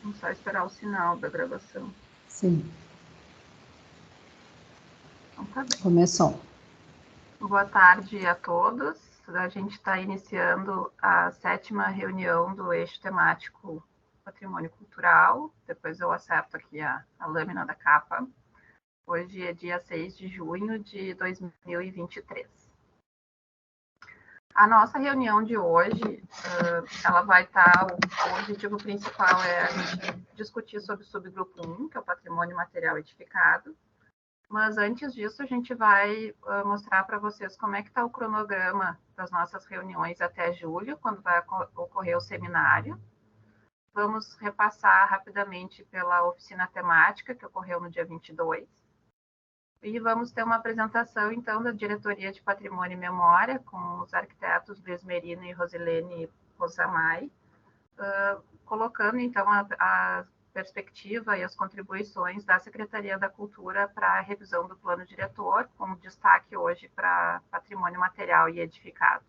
Vamos só esperar o sinal da gravação. Sim. Então tá bem. Começou. Boa tarde a todos. A gente está iniciando a 7ª reunião do eixo temático Patrimônio Cultural. Depois eu acerto aqui a lâmina da capa. Hoje é dia 6 de junho de 2023. A nossa reunião de hoje, ela vai estar, o objetivo principal é a gente discutir sobre o subgrupo 1, que é o patrimônio material edificado. Mas antes disso, a gente vai mostrar para vocês como é que está o cronograma das nossas reuniões até julho, quando vai ocorrer o seminário. Vamos repassar rapidamente pela oficina temática, que ocorreu no dia 22. E vamos ter uma apresentação, então, da Diretoria de Patrimônio e Memória, com os arquitetos Luiz Merino e Rosilene Rosamai, colocando, então, a perspectiva e as contribuições da Secretaria da Cultura para a revisão do plano diretor, com destaque hoje para patrimônio material e edificado.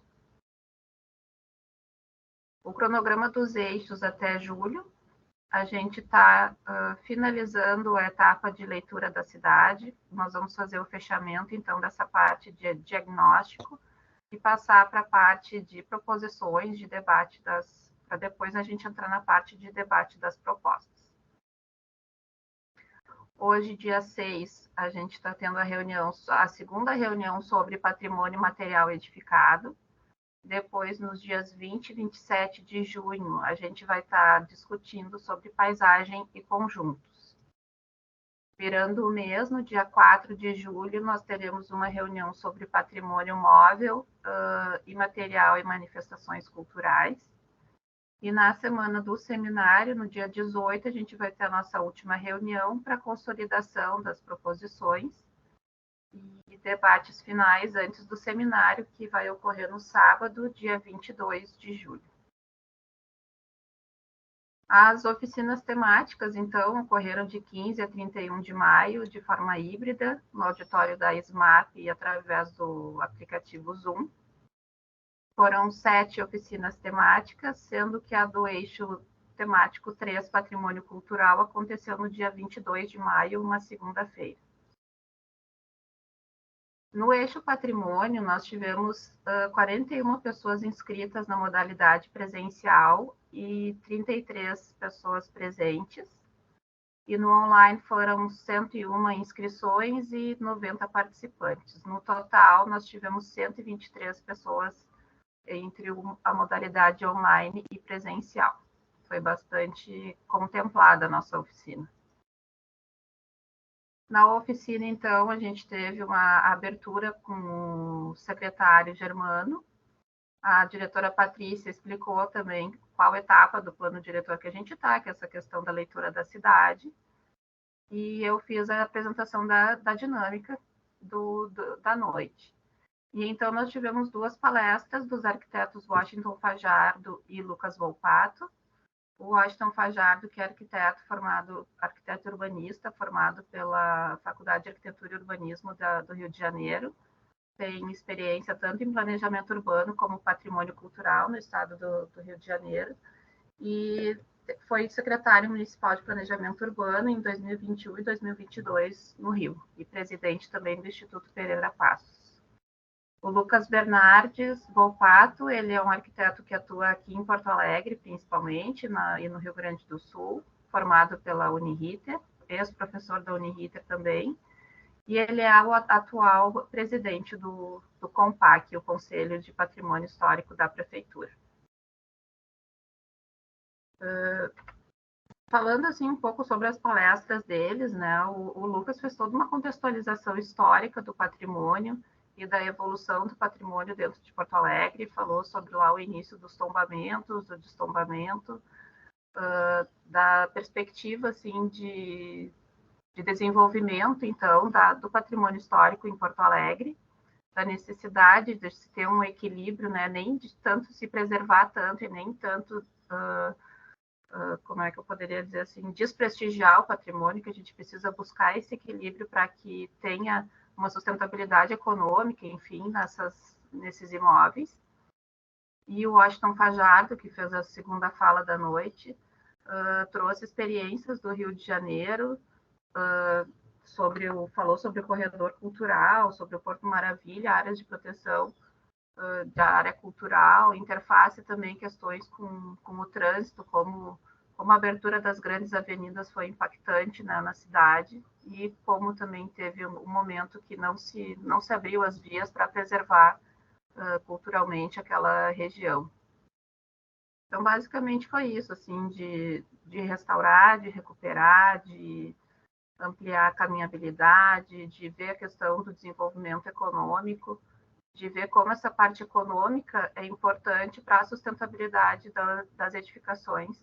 O cronograma dos eixos até julho, a gente está finalizando a etapa de leitura da cidade, nós vamos fazer o fechamento, então, dessa parte de diagnóstico e passar para a parte de proposições, de debate para depois a gente entrar na parte de debate das propostas. Hoje, dia 6, a gente está tendo a segunda reunião sobre patrimônio material edificado. Depois, nos dias 20 e 27 de junho, a gente vai estar discutindo sobre paisagem e conjuntos. Virando o mês, no dia 4 de julho, nós teremos uma reunião sobre patrimônio móvel, imaterial e manifestações culturais. E na semana do seminário, no dia 18, a gente vai ter a nossa última reunião para consolidação das proposições e debates finais antes do seminário, que vai ocorrer no sábado, dia 22 de julho. As oficinas temáticas, então, ocorreram de 15 a 31 de maio, de forma híbrida, no auditório da SMAP e através do aplicativo Zoom. Foram 7 oficinas temáticas, sendo que a do eixo temático 3, Patrimônio Cultural, aconteceu no dia 22 de maio, uma segunda-feira. No eixo patrimônio, nós tivemos 41 pessoas inscritas na modalidade presencial e 33 pessoas presentes. E no online foram 101 inscrições e 90 participantes. No total, nós tivemos 123 pessoas entre a modalidade online e presencial. Foi bastante contemplada a nossa oficina. Na oficina, então, a gente teve uma abertura com o secretário Germano. A diretora Patrícia explicou também qual etapa do plano diretor que a gente está, que é essa questão da leitura da cidade. E eu fiz a apresentação da dinâmica da noite. E então nós tivemos 2 palestras dos arquitetos Washington Fajardo e Lucas Volpato. O Washington Fajardo, que é arquiteto urbanista, formado pela Faculdade de Arquitetura e Urbanismo do Rio de Janeiro, tem experiência tanto em planejamento urbano como patrimônio cultural no estado do Rio de Janeiro, e foi secretário municipal de planejamento urbano em 2021 e 2022 no Rio, e presidente também do Instituto Pereira Passos. O Lucas Bernardes Volpato, ele é um arquiteto que atua aqui em Porto Alegre, principalmente, e no Rio Grande do Sul, formado pela Uniriter, ex-professor da Uniriter também, e ele é o atual presidente do COMPAC, o Conselho de Patrimônio Histórico da Prefeitura. Falando assim um pouco sobre as palestras deles, né, o Lucas fez toda uma contextualização histórica do patrimônio e da evolução do patrimônio dentro de Porto Alegre, falou sobre lá o início dos tombamentos, do destombamento, da perspectiva assim de desenvolvimento, então, do patrimônio histórico em Porto Alegre, da necessidade de se ter um equilíbrio, né, nem de tanto se preservar tanto e nem tanto, como é que eu poderia dizer assim, desprestigiar o patrimônio, que a gente precisa buscar esse equilíbrio para que tenha uma sustentabilidade econômica, enfim, nesses imóveis. E o Washington Fajardo, que fez a segunda fala da noite, trouxe experiências do Rio de Janeiro, falou sobre o corredor cultural, sobre o Porto Maravilha, áreas de proteção da área cultural, interface também questões com o trânsito, como a abertura das grandes avenidas foi impactante, né, na cidade, e como também teve um momento que não se abriu as vias para preservar culturalmente aquela região. Então, basicamente foi isso, assim, de restaurar, de recuperar, de ampliar a caminhabilidade, de ver a questão do desenvolvimento econômico, de ver como essa parte econômica é importante para a sustentabilidade das edificações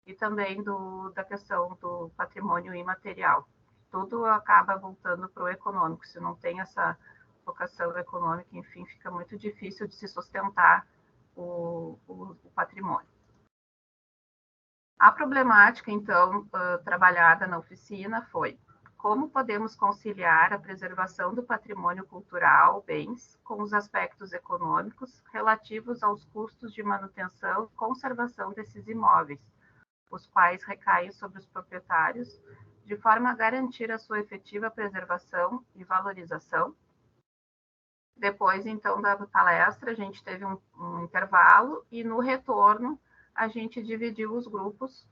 e também da questão do patrimônio imaterial. Tudo acaba voltando para o econômico. Se não tem essa vocação econômica, enfim, fica muito difícil de se sustentar o patrimônio. A problemática, então, trabalhada na oficina foi como podemos conciliar a preservação do patrimônio cultural, bens, com os aspectos econômicos relativos aos custos de manutenção e conservação desses imóveis, os quais recaem sobre os proprietários, de forma a garantir a sua efetiva preservação e valorização. Depois, então, da palestra, a gente teve um intervalo e, no retorno, a gente dividiu os grupos.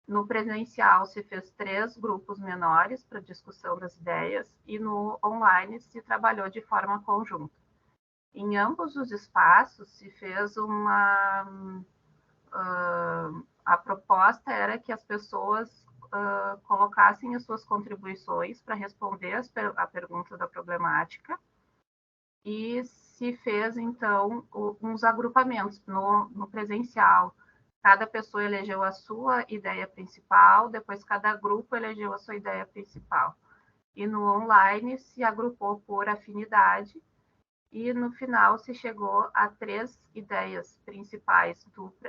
No presencial, se fez 3 grupos menores para discussão das ideias e no online se trabalhou de forma conjunta. Em ambos os espaços, se fez a proposta era que as pessoas colocassem as suas contribuições para responder a pergunta da problemática e se fez, então, uns agrupamentos no presencial. Cada pessoa elegeu a sua ideia principal, depois cada grupo elegeu a sua ideia principal. E no online se agrupou por afinidade e no final se chegou a 3 ideias principais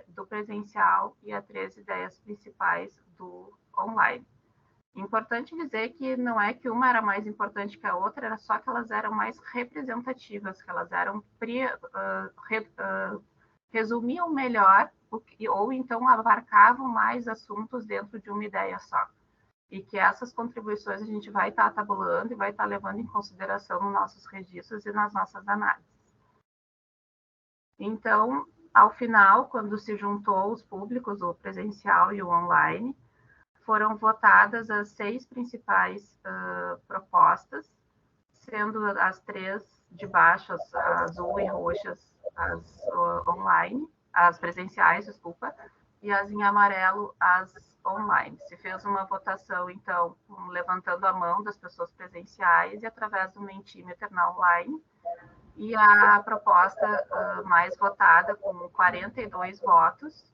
do presencial e a 3 ideias principais do online. Importante dizer que não é que uma era mais importante que a outra, era só que elas eram mais representativas, que elas eram resumiam melhor ou então abarcavam mais assuntos dentro de uma ideia só. E que essas contribuições a gente vai estar tabulando e vai estar levando em consideração nos nossos registros e nas nossas análises. Então, ao final, quando se juntou os públicos, o presencial e o online, foram votadas as 6 principais propostas, sendo as 3 de baixo, as azul e roxas, as online, as presenciais, desculpa, e as em amarelo, as online. Se fez uma votação, então, levantando a mão das pessoas presenciais e através do Mentimeter na online, e a proposta mais votada, com 42 votos,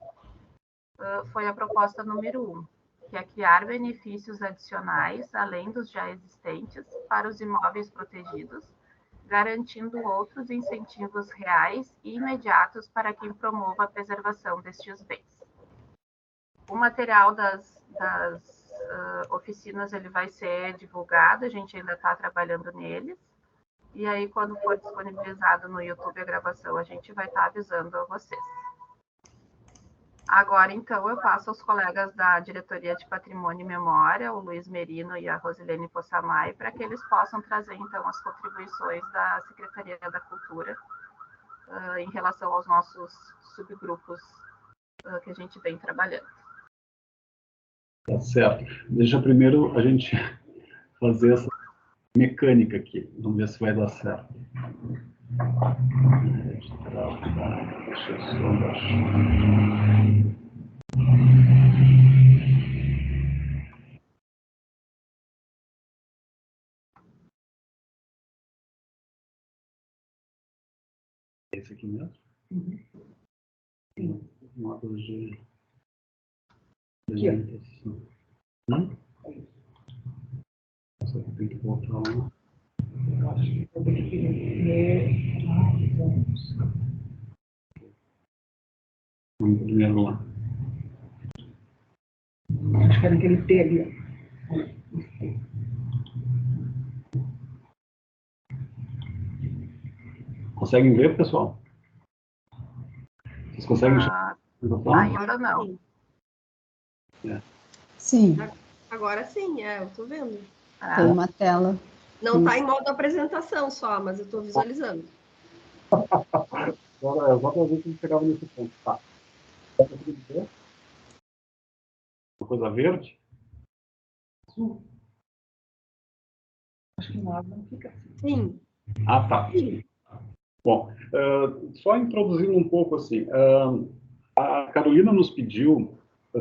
foi a proposta número 1, que é criar benefícios adicionais, além dos já existentes, para os imóveis protegidos, garantindo outros incentivos reais e imediatos para quem promova a preservação destes bens. O material das oficinas ele vai ser divulgado, a gente ainda está trabalhando neles, e aí quando for disponibilizado no YouTube a gravação, a gente vai estar avisando a vocês. Agora, então, eu passo aos colegas da Diretoria de Patrimônio e Memória, o Luiz Merino e a Rosilene Possamay, para que eles possam trazer, então, as contribuições da Secretaria da Cultura em relação aos nossos subgrupos que a gente vem trabalhando. Tá certo. Deixa primeiro a gente fazer essa mecânica aqui. Vamos ver se vai dar certo. Deixa eu só baixar. Esse aqui mesmo? Uhum. Módulo de apresentação. Não? Só que tem que voltar lá. Eu acho que eu tenho que ler. Vamos primeiro lá. Acho que era aquele T ali. Conseguem ver, pessoal? Vocês conseguem? Ainda não. Sim. Agora sim, eu estou vendo. Tem uma tela. Não está em modo apresentação só, mas eu estou visualizando. Agora a gente chegava nesse ponto. Tá. Uma coisa verde? Acho que não fica assim. Sim. Ah, tá. Sim. Bom, só introduzindo um pouco assim, a Carolina nos pediu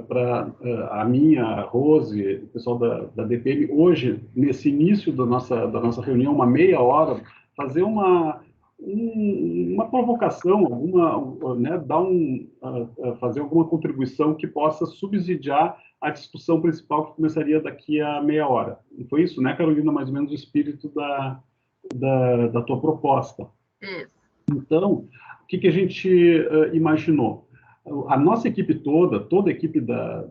para a minha, a Rose, o pessoal da DPM, hoje, nesse início da nossa reunião, uma meia hora, fazer uma provocação, né, fazer alguma contribuição que possa subsidiar a discussão principal que começaria daqui a meia hora. E foi isso, né, Carolina, mais ou menos o espírito da tua proposta. Então, o que a gente imaginou? A nossa equipe toda a equipe da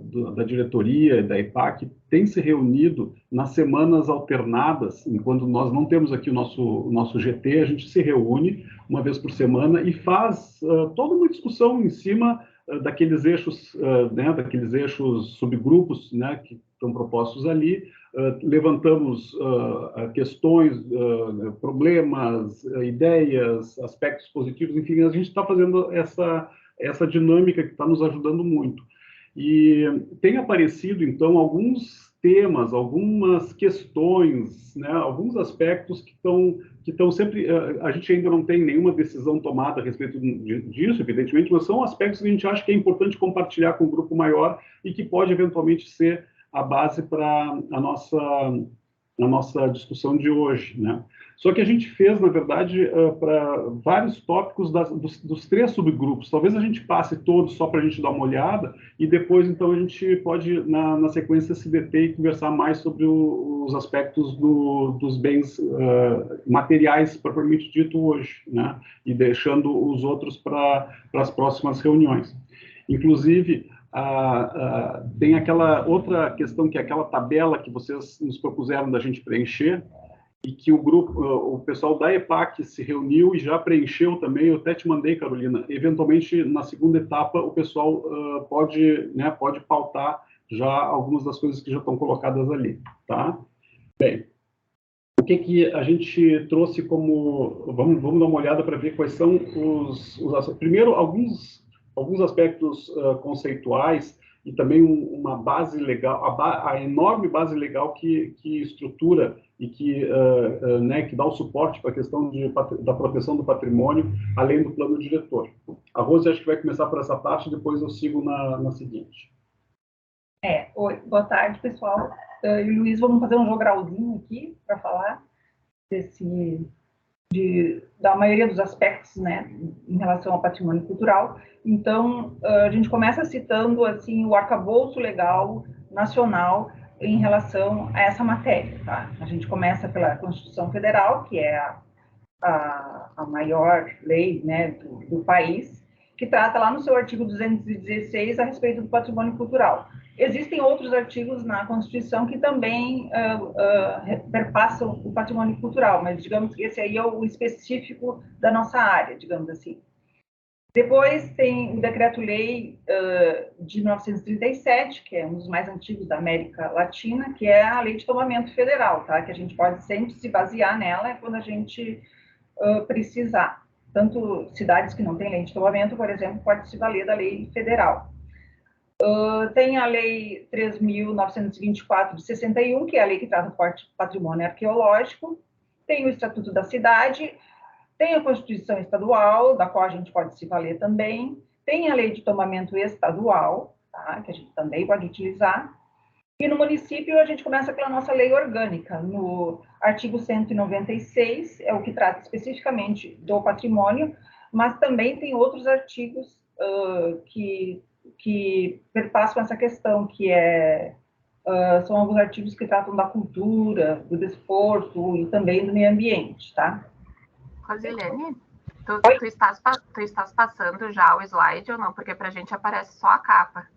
diretoria e da EPAC tem se reunido nas semanas alternadas, enquanto nós não temos aqui o nosso GT, a gente se reúne uma vez por semana e faz toda uma discussão em cima daqueles eixos, né, daqueles eixos subgrupos, né, que estão propostos ali. Levantamos questões, problemas, ideias, aspectos positivos, enfim, a gente está fazendo essa dinâmica que está nos ajudando muito. E tem aparecido, então, alguns temas, algumas questões, né, alguns aspectos que estão sempre... A gente ainda não tem nenhuma decisão tomada a respeito disso, evidentemente, mas são aspectos que a gente acha que é importante compartilhar com um grupo maior e que pode, eventualmente, ser a base para a nossa discussão de hoje, né? Só que a gente fez, na verdade, para vários tópicos dos 3 subgrupos. Talvez a gente passe todos só para a gente dar uma olhada e depois, então, a gente pode, na sequência, se deter e conversar mais sobre os aspectos dos bens materiais, propriamente dito, hoje, né? E deixando os outros para as próximas reuniões. Inclusive, tem aquela outra questão, que é aquela tabela que vocês nos propuseram da gente preencher, e que o pessoal da EPAC se reuniu e já preencheu também. Eu até te mandei, Carolina. Eventualmente, na segunda etapa, o pessoal pode pautar já algumas das coisas que já estão colocadas ali, tá? Bem, o que a gente trouxe como... Vamos dar uma olhada para ver quais são primeiro, alguns aspectos conceituais e também uma base legal, a enorme base legal que estrutura e que dá o suporte para a questão da proteção do patrimônio, além do plano diretor. A Rose acho que vai começar por essa parte, depois eu sigo na seguinte. Oi, boa tarde, pessoal. Eu e o Luiz vamos fazer um jogralzinho aqui para falar da maioria dos aspectos, né, em relação ao patrimônio cultural. Então, a gente começa citando assim o arcabouço legal nacional em relação a essa matéria, tá? A gente começa pela Constituição Federal, que é a maior lei, né, do país, que trata lá no seu artigo 216 a respeito do patrimônio cultural. Existem outros artigos na Constituição que também perpassam o patrimônio cultural, mas digamos que esse aí é o específico da nossa área, digamos assim. Depois tem o Decreto-Lei de 1937, que é um dos mais antigos da América Latina, que é a Lei de Tomamento Federal, tá? Que a gente pode sempre se basear nela quando a gente precisar. Tanto cidades que não têm lei de tomamento, por exemplo, pode se valer da lei federal. Tem a Lei 3.924 de 61, que é a lei que trata do patrimônio arqueológico. Tem o Estatuto da Cidade. Tem a Constituição Estadual, da qual a gente pode se valer também. Tem a Lei de Tomamento Estadual, tá? Que a gente também pode utilizar. E no município, a gente começa pela nossa lei orgânica. No artigo 196, é o que trata especificamente do patrimônio, mas também tem outros artigos que perpassam essa questão, que são alguns artigos que tratam da cultura, do desporto e também do meio ambiente, tá? Rosilene, tu estás passando já o slide ou não? Porque para a gente aparece só a capa.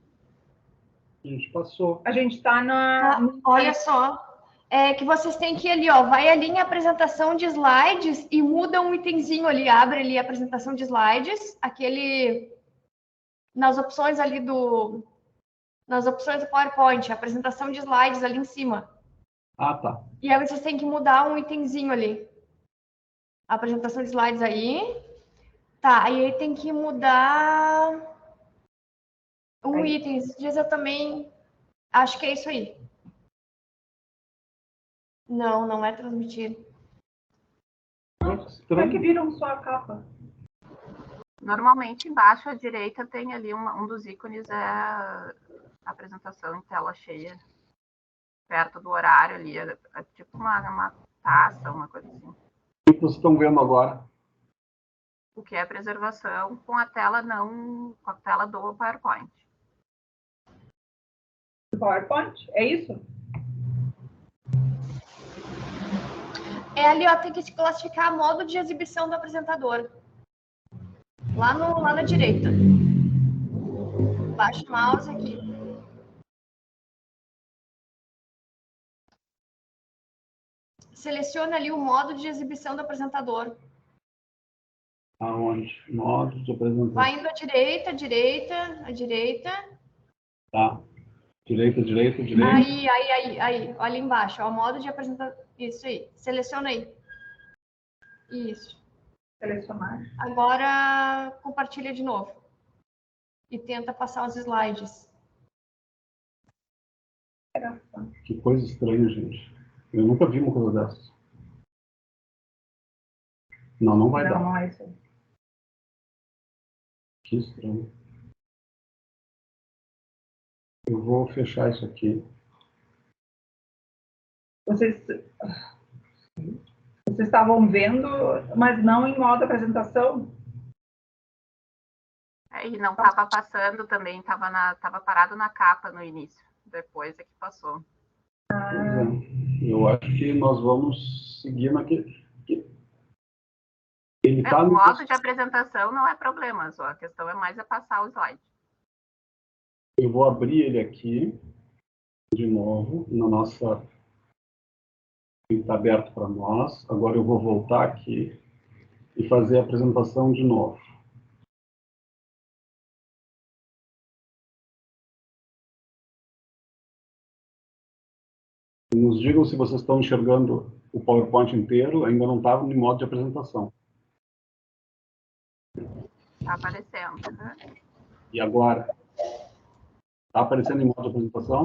A gente passou. A gente está olha só, que vocês têm que ir ali, ó, vai ali em apresentação de slides e muda um itemzinho ali, abre ali a apresentação de slides, nas opções ali nas opções do PowerPoint, apresentação de slides ali em cima. Ah, tá. E aí vocês têm que mudar um itemzinho ali. Apresentação de slides aí. Tá, aí tem que mudar um item. Esses dias eu também acho que é isso aí. Não, não é transmitir. Como é que viram só a capa? Normalmente, embaixo à direita tem ali um dos ícones, é a apresentação em tela cheia, perto do horário ali, é tipo uma taça, uma coisa assim. O que vocês estão vendo agora? O que é preservação com a tela com a tela do PowerPoint. PowerPoint? É isso? É ali, ó, tem que se classificar modo de exibição do apresentador. Lá na direita. Baixa o mouse aqui. Seleciona ali o modo de exibição do apresentador. Aonde? Modo de apresentação. Vai indo à direita, à direita. Tá. Direita. Aí. Olha embaixo, ó, o modo de apresentação. Isso aí. Seleciona aí. Isso. Selecionar. Agora compartilha de novo. E tenta passar os slides. Que coisa estranha, gente. Eu nunca vi uma coisa dessa. Não vai dar. Não é isso aí. Que estranho. Eu vou fechar isso aqui. Vocês estavam vendo, mas não em modo apresentação? E não estava passando também, estava parado na capa no início. Depois é que passou. Eu acho que nós vamos seguir naquele... Ele tá O no modo de apresentação não é problema, só a questão é mais passar o slide. Eu vou abrir ele aqui, de novo, na nossa... Ele está aberto para nós. Agora eu vou voltar aqui e fazer a apresentação de novo. Nos digam se vocês estão enxergando o PowerPoint inteiro, ainda não estava em modo de apresentação. Está aparecendo, né? E agora? Está aparecendo em modo de apresentação?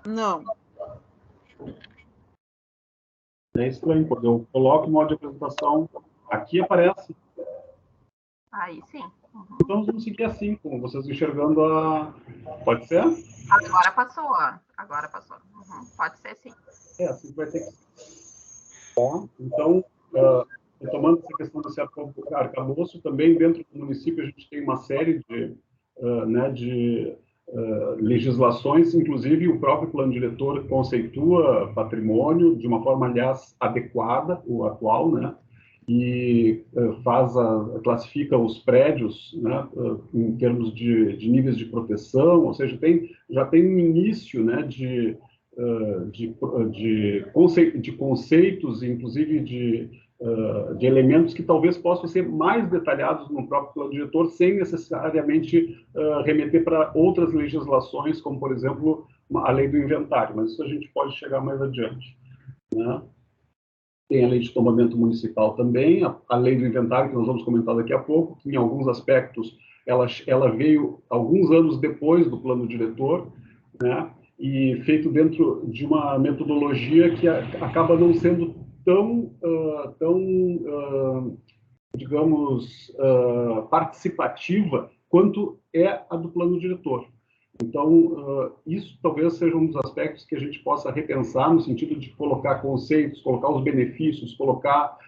Não. É estranho, quando eu coloco o modo de apresentação, aqui aparece. Aí sim. Uhum. Então vamos seguir assim, como vocês enxergando a... Pode ser? Agora passou, ó. Agora passou. Uhum. Pode ser sim. É, assim vai ter que ser. Tá? Então, retomando essa questão desse arcabouço, também dentro do município a gente tem uma série de legislações, inclusive o próprio plano diretor conceitua patrimônio de uma forma, aliás, adequada, o atual, né? E classifica os prédios, né, em termos de níveis de proteção, ou seja, já tem um início, né, de conceitos, inclusive de elementos que talvez possam ser mais detalhados no próprio plano diretor, sem necessariamente remeter para outras legislações, como, por exemplo, a lei do inventário, mas isso a gente pode chegar mais adiante, né? Tem a lei de tombamento municipal também, a lei do inventário, que nós vamos comentar daqui a pouco, que em alguns aspectos ela veio alguns anos depois do plano diretor, né? E feito dentro de uma metodologia que acaba não sendo digamos, participativa quanto é a do plano diretor. Então, isso talvez seja um dos aspectos que a gente possa repensar no sentido de colocar conceitos, colocar os benefícios, colocar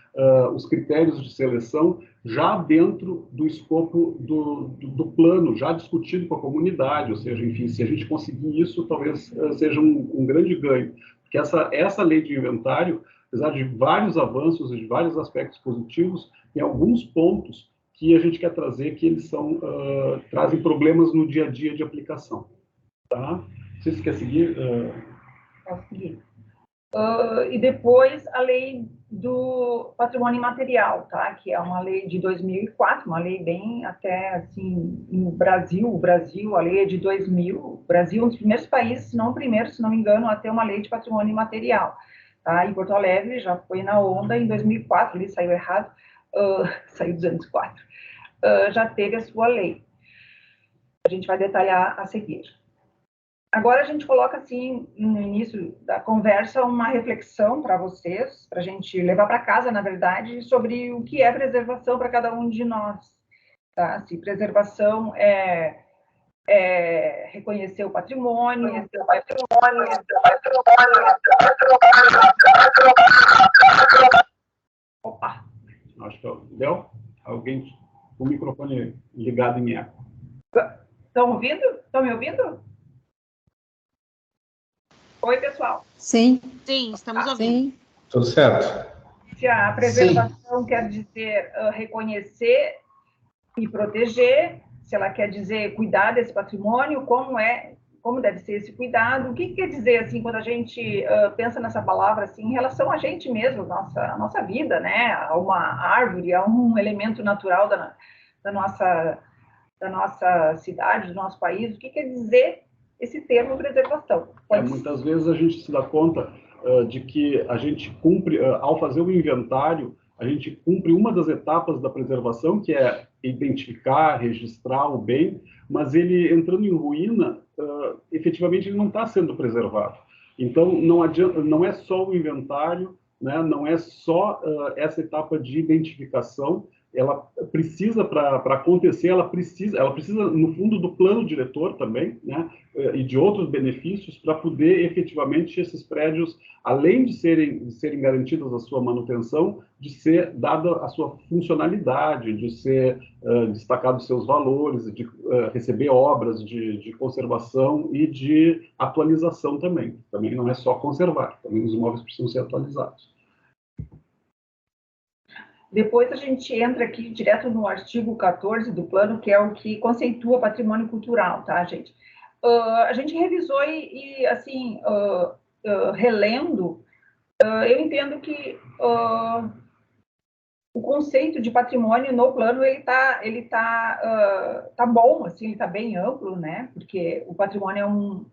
os critérios de seleção já dentro do escopo do plano, já discutido com a comunidade, ou seja, enfim, se a gente conseguir isso, talvez seja um grande ganho. Porque essa lei de inventário, apesar de vários avanços e de vários aspectos positivos, tem alguns pontos que a gente quer trazer que eles trazem problemas no dia a dia de aplicação. Tá? Vocês querem seguir? Posso seguir. E depois a lei do patrimônio imaterial, tá? Que é uma lei de 2004, uma lei bem até, assim, no Brasil, a lei é de 2000, o Brasil é um dos primeiros países, se não o primeiro, se não me engano, a ter uma lei de patrimônio imaterial, tá? E Porto Alegre já foi na onda em 2004, ali saiu errado, saiu 204, já teve a sua lei. A gente vai detalhar a seguir. Agora a gente coloca, assim, no início da conversa, uma reflexão para vocês, para a gente levar para casa, na verdade, sobre o que é preservação para cada um de nós. Tá? Se preservação é reconhecer o patrimônio, Opa! Acho que deu? Alguém com o microfone ligado em eco. Estão ouvindo? Estão me ouvindo? Oi, pessoal. Sim. Sim, estamos ouvindo. Sim. Tudo certo. Se a preservação quer dizer reconhecer e proteger, se ela quer dizer cuidar desse patrimônio, como deve ser esse cuidado, o que quer dizer, assim, quando a gente pensa nessa palavra, assim, em relação a gente mesmo, a nossa vida, né, a uma árvore, a um elemento natural da nossa cidade, do nosso país, o que quer dizer esse termo preservação? Muitas vezes a gente se dá conta de que a gente cumpre, ao fazer o inventário, a gente cumpre uma das etapas da preservação, que é identificar, registrar o bem, mas ele entrando em ruína, efetivamente ele não está sendo preservado. Então, não adianta, não é só o inventário, né, não é só essa etapa de identificação, ela precisa, para acontecer, ela precisa, no fundo, do plano diretor também, né, e de outros benefícios para poder, efetivamente, esses prédios, além de serem garantidas a sua manutenção, de ser dada a sua funcionalidade, de ser destacados seus valores, de receber obras de conservação e de atualização também. Também não é só conservar, também os imóveis precisam ser atualizados. Depois a gente entra aqui direto no artigo 14 do plano, que é o que conceitua patrimônio cultural, tá, gente? A gente revisou e assim, relendo, eu entendo que o conceito de patrimônio no plano, ele tá bom, assim, ele tá bem amplo, né? Porque o patrimônio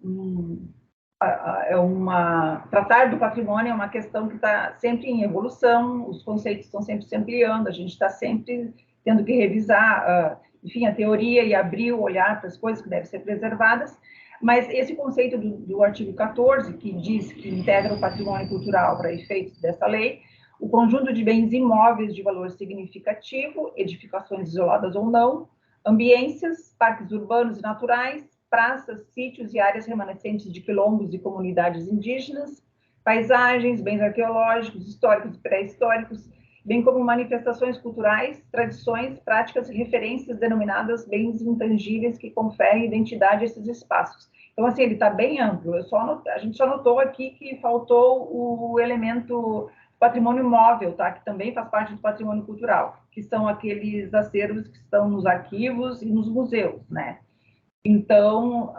tratar do patrimônio é uma questão que está sempre em evolução, os conceitos estão sempre se ampliando, a gente está sempre tendo que revisar, enfim, a teoria e abrir o olhar para as coisas que devem ser preservadas, mas esse conceito do artigo 14, que diz que integra o patrimônio cultural para efeitos dessa lei, o conjunto de bens imóveis de valor significativo, edificações isoladas ou não, ambiências, parques urbanos e naturais, praças, sítios e áreas remanescentes de quilombos e comunidades indígenas, paisagens, bens arqueológicos, históricos e pré-históricos, bem como manifestações culturais, tradições, práticas e referências denominadas bens intangíveis que conferem identidade a esses espaços. Então, assim, ele está bem amplo. A gente só notou aqui que faltou o elemento patrimônio móvel, tá? Que também faz parte do patrimônio cultural, que são aqueles acervos que estão nos arquivos e nos museus, né? Então,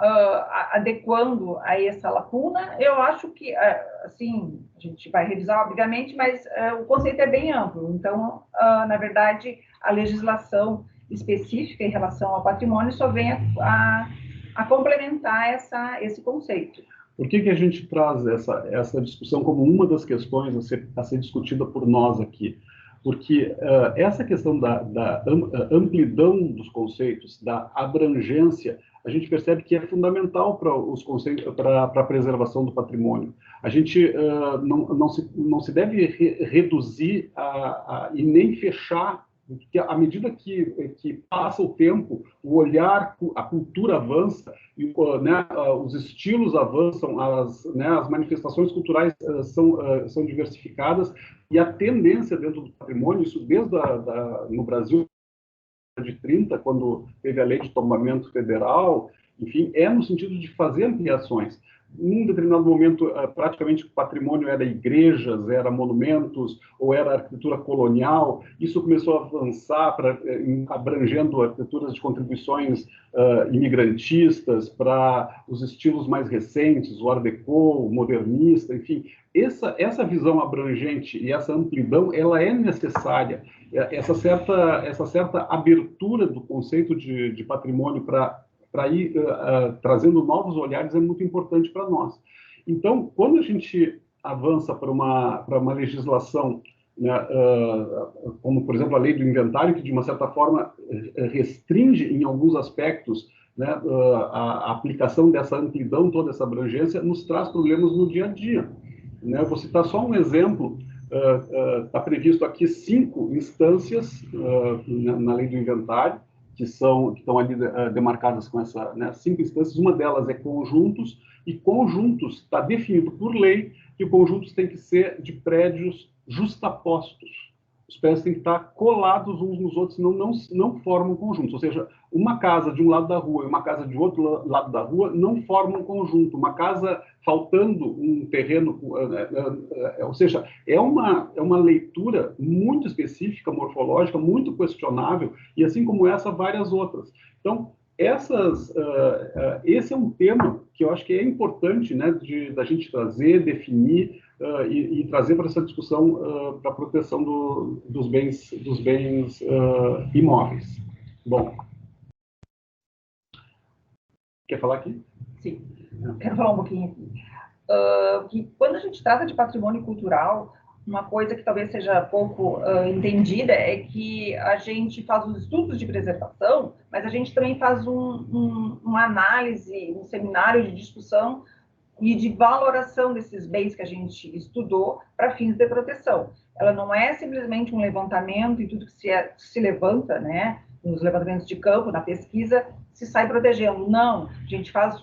adequando a essa lacuna, eu acho que, assim, a gente vai revisar, obviamente, mas o conceito é bem amplo. Então, na verdade, a legislação específica em relação ao patrimônio só vem a complementar esse conceito. Por que a gente traz essa discussão como uma das questões a ser discutida por nós aqui? Porque essa questão da amplidão dos conceitos, da abrangência, a gente percebe que é fundamental para os conceitos, para a preservação do patrimônio. A gente não se deve reduzir e nem fechar, porque à medida que passa o tempo, o olhar, a cultura avança, e, né, os estilos avançam, as manifestações culturais são diversificadas, e a tendência dentro do patrimônio, isso desde no Brasil, de 30, quando teve a lei de tombamento federal, enfim, é no sentido de fazer ampliações. num determinado momento, praticamente o patrimônio era igrejas, era monumentos, ou era arquitetura colonial. Isso começou a avançar, abrangendo arquiteturas de contribuições imigrantistas para os estilos mais recentes, o Art Deco, o modernista, enfim. Essa visão abrangente e essa amplidão, ela é necessária. Essa certa abertura do conceito de patrimônio para ir trazendo novos olhares é muito importante para nós. Então, quando a gente avança para uma legislação, né, como, por exemplo, a lei do inventário, que, de uma certa forma, restringe, em alguns aspectos, né, a aplicação dessa amplidão, toda essa abrangência, nos traz problemas no dia a dia. Né? Vou citar só um exemplo. Está previsto aqui 5 instâncias na lei do inventário, que estão ali demarcadas com 5 instâncias. Uma delas é conjuntos, e conjuntos está definido por lei que conjuntos têm que ser de prédios justapostos. Os prédios têm que estar colados uns nos outros, senão não formam conjuntos. Ou seja, uma casa de um lado da rua e uma casa de outro lado da rua não formam conjunto. Uma casa faltando um terreno, ou seja, é uma leitura muito específica, morfológica, muito questionável, e assim como essa, várias outras. Então, esse é um tema que eu acho que é importante, né, da gente trazer, definir e trazer para essa discussão para a proteção dos bens imóveis. Bom, quer falar aqui? Sim, quero falar um pouquinho aqui. Que quando a gente trata de patrimônio cultural, uma coisa que talvez seja pouco entendida é que a gente faz os estudos de preservação, mas a gente também faz uma análise, um seminário de discussão e de valoração desses bens que a gente estudou para fins de proteção. Ela não é simplesmente um levantamento e tudo que se levanta, né, nos levantamentos de campo, na pesquisa, se sai protegendo. Não, a gente faz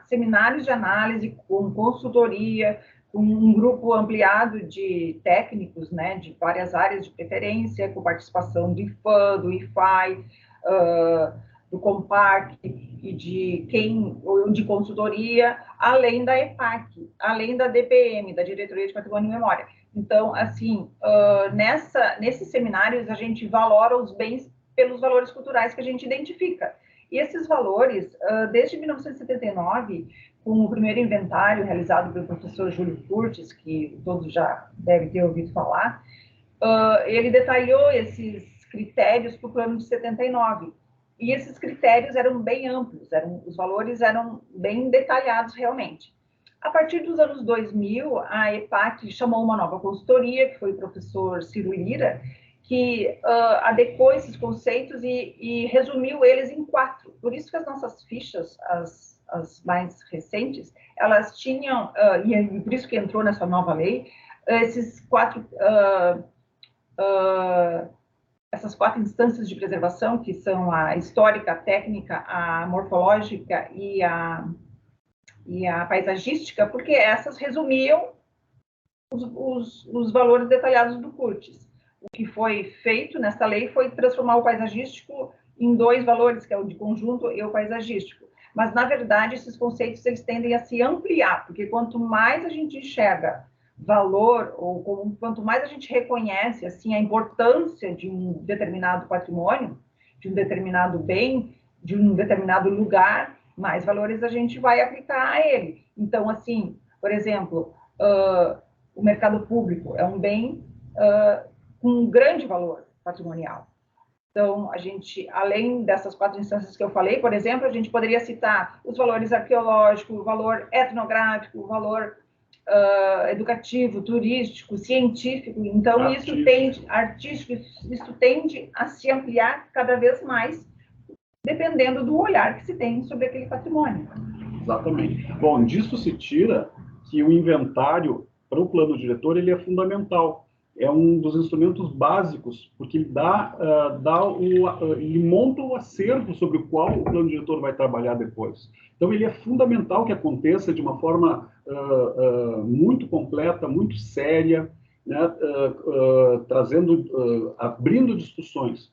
seminários de análise com consultoria, com um grupo ampliado de técnicos, né, de várias áreas de preferência, com participação do IFAM, do IFAI, do COMPAC e de consultoria, além da EPAC, além da DPM, da Diretoria de Patrimônio e Memória. Então, assim, nesses seminários, a gente valora os bens pelos valores culturais que a gente identifica. E esses valores, desde 1979, com o primeiro inventário realizado pelo professor Júlio Curtis, que todos já devem ter ouvido falar, ele detalhou esses critérios para o plano de 79. E esses critérios eram bem amplos, os valores eram bem detalhados realmente. A partir dos anos 2000, a EPAC chamou uma nova consultoria, que foi o professor Ciro Lira, que adequou esses conceitos e resumiu eles em 4. Por isso que as nossas fichas, as mais recentes, elas tinham, e por isso que entrou nessa nova lei, essas 4 instâncias de preservação, que são a histórica, a técnica, a morfológica e a paisagística, porque essas resumiam os valores detalhados do Curtis. O que foi feito nessa lei foi transformar o paisagístico em 2 valores, que é o de conjunto e o paisagístico. Mas, na verdade, esses conceitos eles tendem a se ampliar, porque quanto mais a gente enxerga valor, ou quanto mais a gente reconhece assim, a importância de um determinado patrimônio, de um determinado bem, de um determinado lugar, mais valores a gente vai aplicar a ele. Então, assim, por exemplo, o mercado público é um bem com um grande valor patrimonial. Então, a gente, além dessas 4 instâncias que eu falei, por exemplo, a gente poderia citar os valores arqueológicos, o valor etnográfico, o valor educativo, turístico, científico. Então, artístico, isso tende a se ampliar cada vez mais, dependendo do olhar que se tem sobre aquele patrimônio. Exatamente. Bom, disso se tira que o inventário, para o plano diretor, ele é fundamental. É um dos instrumentos básicos, porque ele ele monta o acervo sobre o qual o plano diretor vai trabalhar depois. Então, ele é fundamental que aconteça de uma forma muito completa, muito séria, né, abrindo discussões.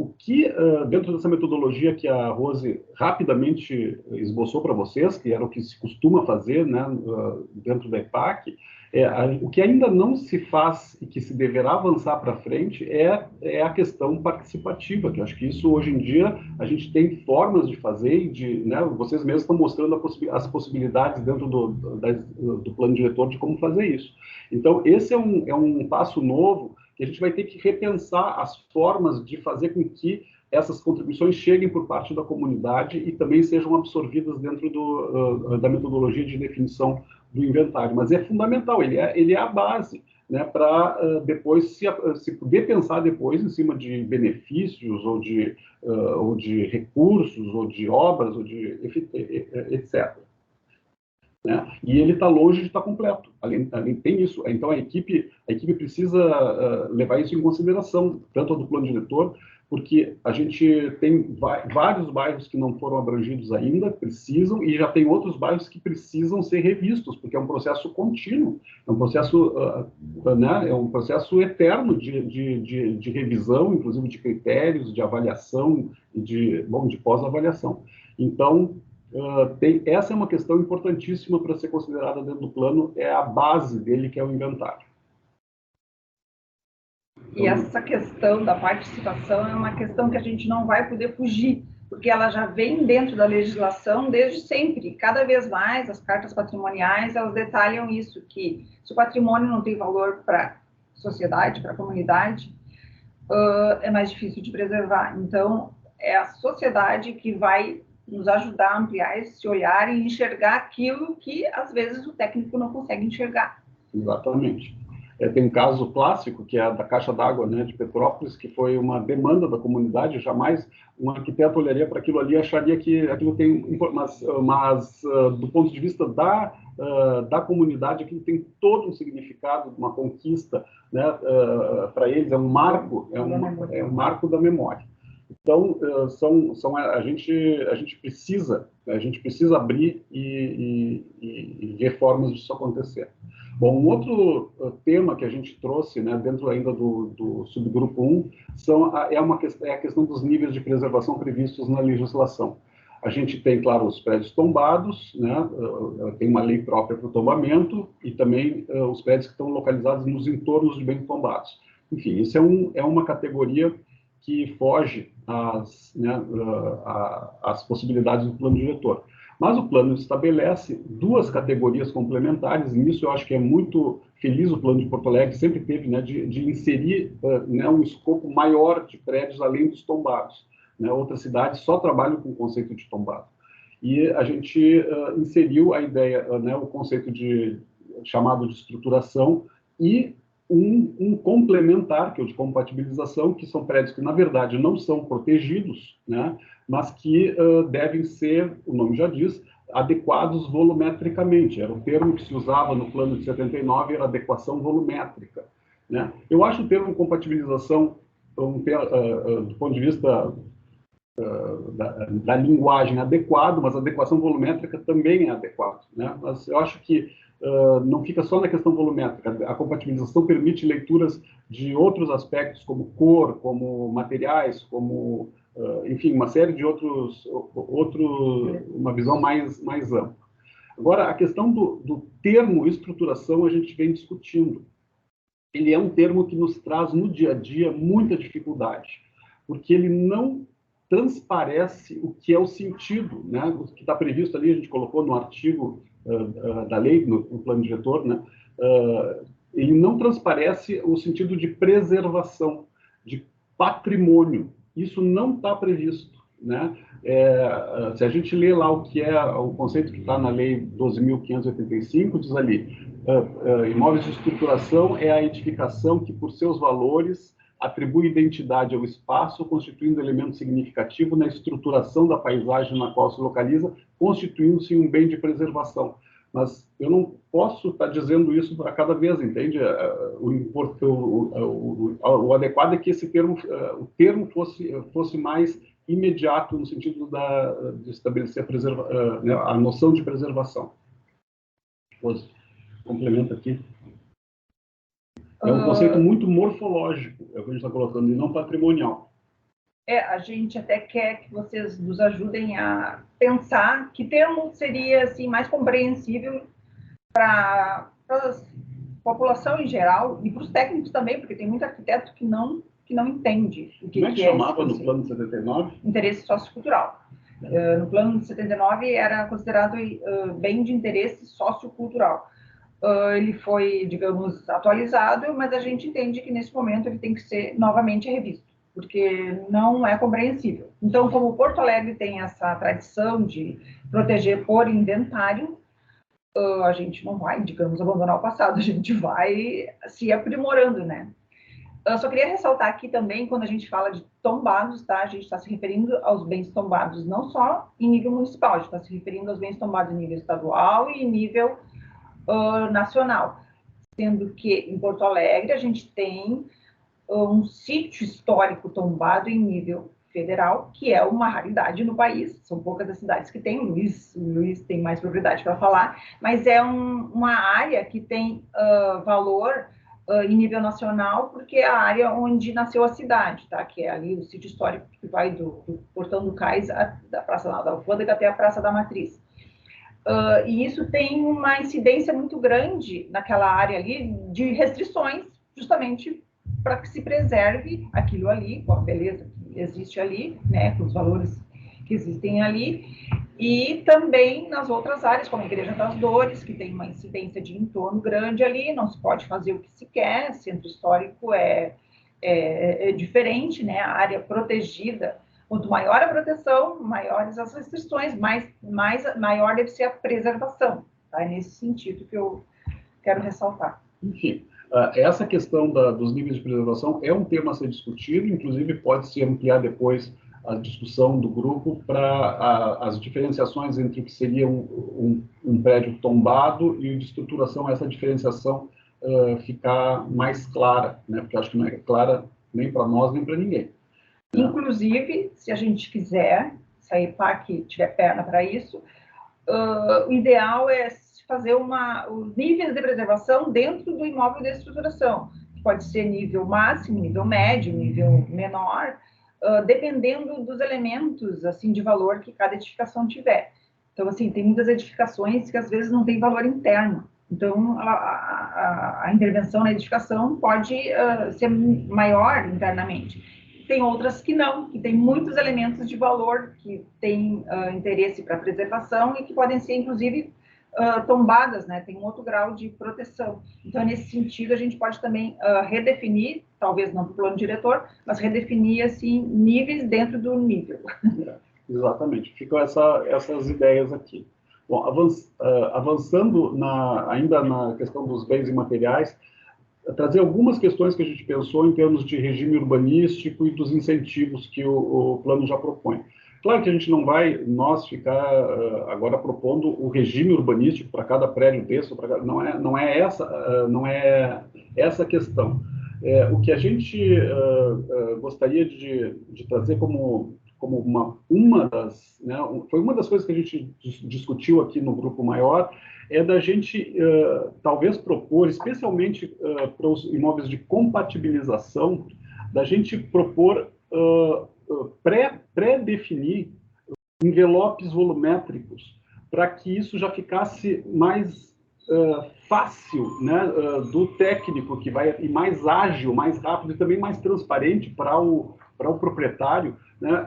O que, dentro dessa metodologia que a Rose rapidamente esboçou para vocês, que era o que se costuma fazer, né, dentro da EPAC, o que ainda não se faz e que se deverá avançar para frente é a questão participativa, que eu acho que isso, hoje em dia, a gente tem formas de fazer, né, vocês mesmos estão mostrando as possibilidades dentro do plano diretor de como fazer isso. Então, esse é um passo novo que a gente vai ter que repensar as formas de fazer com que essas contribuições cheguem por parte da comunidade e também sejam absorvidas dentro da metodologia de definição do inventário. Mas é fundamental, ele é a base, né, para depois se poder pensar depois em cima de benefícios ou de recursos ou de obras ou de etc. Né? E ele está longe de estar completo. Além tem isso. Então a equipe precisa levar isso em consideração, tanto do plano diretor, porque a gente tem vários bairros que não foram abrangidos ainda, precisam, e já tem outros bairros que precisam ser revistos, porque é um processo contínuo, é um processo, né, é um processo eterno de revisão, inclusive de critérios, de avaliação e de pós-avaliação. Então, essa é uma questão importantíssima para ser considerada dentro do plano, é a base dele, que é o inventário. E essa questão da participação é uma questão que a gente não vai poder fugir, porque ela já vem dentro da legislação desde sempre. Cada vez mais, as cartas patrimoniais, elas detalham isso, que se o patrimônio não tem valor para a sociedade, para a comunidade, é mais difícil de preservar. Então, é a sociedade que vai nos ajudar a ampliar esse olhar e enxergar aquilo que, às vezes, o técnico não consegue enxergar. Exatamente. Tem um caso clássico, que é a da caixa d'água, né, de Petrópolis, que foi uma demanda da comunidade. Jamais um arquiteto olharia para aquilo ali e acharia que aquilo tem... Mas do ponto de vista da comunidade, aquilo tem todo um significado, uma conquista, né, para eles, é um marco, é um marco da memória. Então, a gente precisa abrir e ver formas disso acontecer. Bom, um outro tema que a gente trouxe, né, dentro ainda do subgrupo 1, é a questão dos níveis de preservação previstos na legislação. A gente tem, claro, os prédios tombados, né, tem uma lei própria para o tombamento, e também os prédios que estão localizados nos entornos de bens tombados. Enfim, isso é uma categoria que foge às possibilidades do plano diretor. Mas o plano estabelece duas categorias complementares, e nisso eu acho que é muito feliz o plano de Porto Alegre, sempre teve, né, de inserir um escopo maior de prédios além dos tombados. Né? Outras cidades só trabalham com o conceito de tombado. E a gente inseriu a ideia, o conceito chamado de estruturação, e um complementar, que é o de compatibilização, que são prédios que, na verdade, não são protegidos, né, mas que devem ser, o nome já diz, adequados volumetricamente. Era o termo que se usava no plano de 79, era adequação volumétrica. Né? Eu acho o termo compatibilização, do ponto de vista da linguagem, adequado, mas a adequação volumétrica também é adequado. Né? Mas eu acho que não fica só na questão volumétrica. A compatibilização permite leituras de outros aspectos, como cor, como materiais, como, enfim, uma série de uma visão mais ampla. Agora, a questão do termo estruturação a gente vem discutindo. Ele é um termo que nos traz, no dia a dia, muita dificuldade, porque ele não transparece o que é o sentido, né? O que está previsto ali, a gente colocou no artigo da lei, no plano diretor, né? Ele não transparece o sentido de preservação, de patrimônio. Isso não está previsto. Né? Se a gente lê lá o que é o conceito que está na lei 12.585, diz ali, imóveis de estruturação é a edificação que, por seus valores, atribui identidade ao espaço, constituindo elemento significativo na estruturação da paisagem na qual se localiza, constituindo-se um bem de preservação. Mas eu não posso estar dizendo isso a cada vez, entende? O adequado é que esse termo, o termo fosse mais imediato, no sentido de estabelecer a noção de preservação. Pois, complementa aqui. É um conceito muito morfológico, é o que a gente está colocando, e não patrimonial. A gente até quer que vocês nos ajudem a pensar que termo seria assim, mais compreensível para a população em geral e para os técnicos também, porque tem muito arquiteto que não entende o que, Como é que que é chamava no plano de 79? interesse sociocultural. No plano de 79 era considerado bem de interesse sociocultural. Ele foi, digamos, atualizado, mas a gente entende que nesse momento ele tem que ser novamente revisto, porque não é compreensível. Então, como Porto Alegre tem essa tradição de proteger por inventário, a gente não vai, digamos, abandonar o passado, a gente vai se aprimorando, né? Eu só queria ressaltar aqui também, quando a gente fala de tombados, tá? A gente está se referindo aos bens tombados não só em nível municipal, a gente está se referindo aos bens tombados em nível estadual e em nível nacional. Sendo que em Porto Alegre a gente tem um sítio histórico tombado em nível federal, que é uma raridade no país. São poucas as cidades que tem, o Luiz tem mais propriedade para falar, mas é uma área que tem valor em nível nacional, porque é a área onde nasceu a cidade, tá? Que é ali o sítio histórico que vai do Portão do Cais, da Praça da Alfândega até a Praça da Matriz. E isso tem uma incidência muito grande naquela área ali de restrições, justamente para que se preserve aquilo ali, com a beleza que existe ali, né, com os valores que existem ali, e também nas outras áreas, como a Igreja das Dores, que tem uma incidência de entorno grande ali, não se pode fazer o que se quer, centro histórico é diferente, né, a área protegida. Quanto maior a proteção, maiores as restrições, maior deve ser a preservação. Tá? É nesse sentido que eu quero ressaltar. Enfim, essa questão dos níveis de preservação é um tema a ser discutido, inclusive pode-se ampliar depois a discussão do grupo para as diferenciações entre o que seria um prédio tombado e o de estruturação, essa diferenciação ficar mais clara, né? Porque acho que não é clara nem para nós, nem para ninguém. Inclusive, se a gente quiser, se a EPAC tiver perna para isso, o ideal é fazer os níveis de preservação dentro do imóvel de estruturação. Pode ser nível máximo, nível médio, nível menor, dependendo dos elementos assim de valor que cada edificação tiver. Então, assim, tem muitas edificações que às vezes não tem valor interno. Então, a intervenção na edificação pode ser maior internamente. Tem outras que não, que tem muitos elementos de valor, que têm interesse para preservação e que podem ser, inclusive, tombadas, né? Tem um outro grau de proteção. Então, nesse sentido, a gente pode também redefinir, talvez não para o plano diretor, mas redefinir, assim, níveis dentro do nível. Exatamente, ficam essas ideias aqui. Bom, avançando ainda na questão dos bens imateriais, trazer algumas questões que a gente pensou em termos de regime urbanístico e dos incentivos que o plano já propõe. Claro que a gente não vai, ficar agora propondo o regime urbanístico para cada prédio desse, não é essa a questão. O que a gente gostaria de trazer como uma das, né, foi uma das coisas que a gente discutiu aqui no grupo maior, é da gente talvez propor, especialmente para os imóveis de compatibilização, da gente propor pré-definir envelopes volumétricos, para que isso já ficasse mais fácil, né, do técnico que vai, e mais ágil, mais rápido e também mais transparente para o proprietário, né,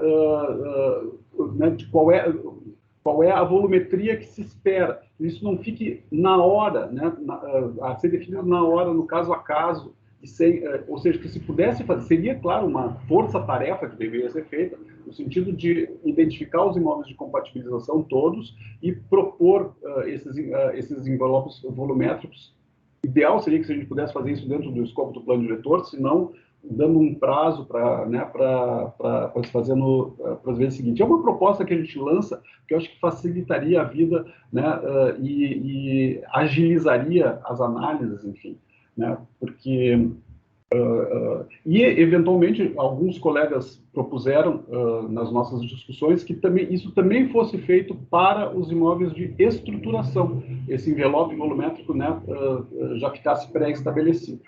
de qual é a volumetria que se espera. Isso não fique na hora, né, a ser definido na hora, no caso a caso, ou seja, que se pudesse fazer, seria, claro, uma força-tarefa que deveria ser feita, no sentido de identificar os imóveis de compatibilização todos e propor esses envelopes volumétricos. O ideal seria que a gente pudesse fazer isso dentro do escopo do plano diretor, se não dando um prazo para se fazer para as vezes seguintes. É uma proposta que a gente lança, que eu acho que facilitaria a vida, né, e agilizaria as análises, enfim, né, porque... e, eventualmente, alguns colegas propuseram nas nossas discussões que isso também fosse feito para os imóveis de estruturação, esse envelope volumétrico, né, já ficasse pré-estabelecido.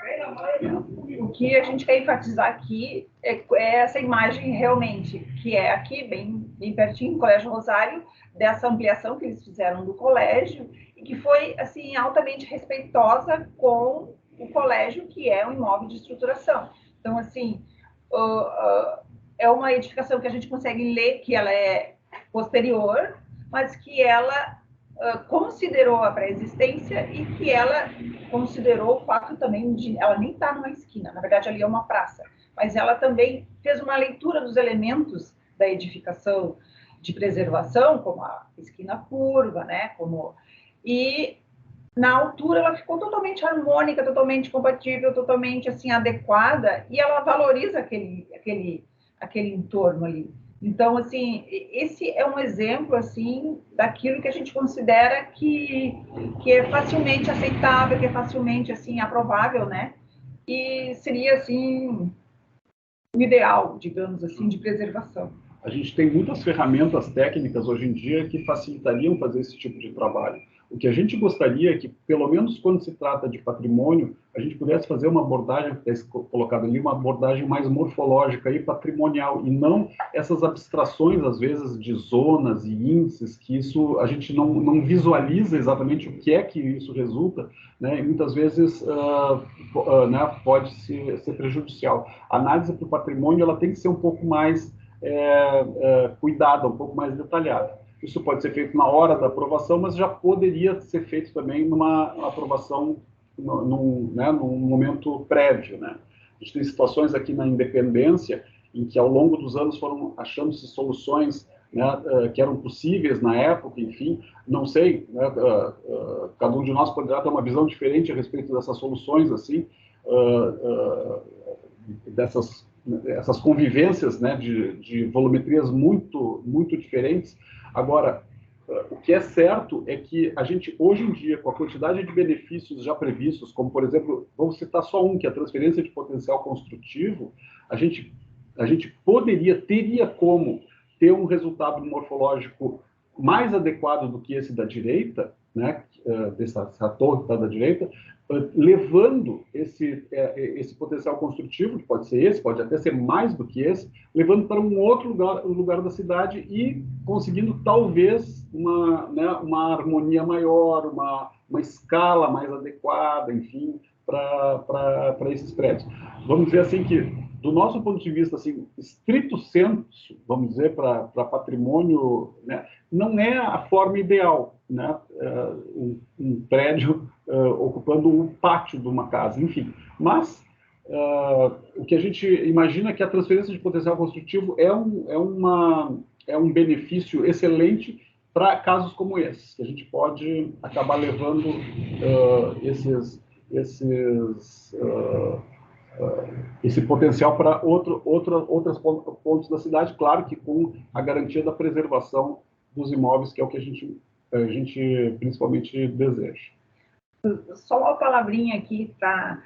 Né? o que a gente quer enfatizar aqui é essa imagem realmente, que é aqui, bem pertinho, no Colégio Rosário, dessa ampliação que eles fizeram do colégio, e que foi, assim, altamente respeitosa com o colégio, que é um imóvel de estruturação. Então, assim, é uma edificação que a gente consegue ler que ela é posterior, mas que ela considerou a pré-existência e que ela considerou o fato também de ela nem estar numa esquina, na verdade ali é uma praça, mas ela também fez uma leitura dos elementos da edificação de preservação, como a esquina curva, né, e na altura ela ficou totalmente harmônica, totalmente compatível, totalmente assim adequada, e ela valoriza aquele entorno ali. Então, assim, esse é um exemplo, assim, daquilo que a gente considera que é facilmente aceitável, que é facilmente, assim, aprovável, né? E seria, assim, o ideal, digamos assim, de preservação. A gente tem muitas ferramentas técnicas hoje em dia que facilitariam fazer esse tipo de trabalho. O que a gente gostaria é que, pelo menos quando se trata de patrimônio, a gente pudesse fazer uma abordagem, que está colocado ali, uma abordagem mais morfológica e patrimonial, e não essas abstrações, às vezes, de zonas e índices, que isso a gente não visualiza exatamente o que é que isso resulta, né? E muitas vezes né, pode ser prejudicial. A análise para o patrimônio ela tem que ser um pouco mais cuidada, um pouco mais detalhada. Isso pode ser feito na hora da aprovação, mas já poderia ser feito também numa aprovação, num momento prévio, né? A gente tem situações aqui na Independência em que, ao longo dos anos, foram achando-se soluções, né, que eram possíveis na época, enfim, não sei, né, cada um de nós poderá ter uma visão diferente a respeito dessas soluções, assim, essas convivências, né, de volumetrias muito diferentes. Agora, o que é certo é que a gente, hoje em dia, com a quantidade de benefícios já previstos, como, por exemplo, vamos citar só um, que é a transferência de potencial construtivo, a gente teria como ter um resultado morfológico mais adequado do que esse da direita, né, dessa torre que está da direita, levando esse potencial construtivo, que pode ser esse, pode até ser mais do que esse, levando para um outro lugar da cidade e conseguindo talvez uma harmonia maior, uma escala mais adequada, enfim, para esses prédios. Vamos dizer assim que, do nosso ponto de vista, assim, estrito sensu, vamos dizer, para patrimônio, né, não é a forma ideal, né? Um prédio ocupando um pátio de uma casa, enfim. Mas o que a gente imagina é que a transferência de potencial construtivo é um benefício excelente para casos como esses, que a gente pode acabar levando esse potencial para outros pontos da cidade, claro que com a garantia da preservação dos imóveis, que é o que a gente principalmente deseja. Só uma palavrinha aqui para,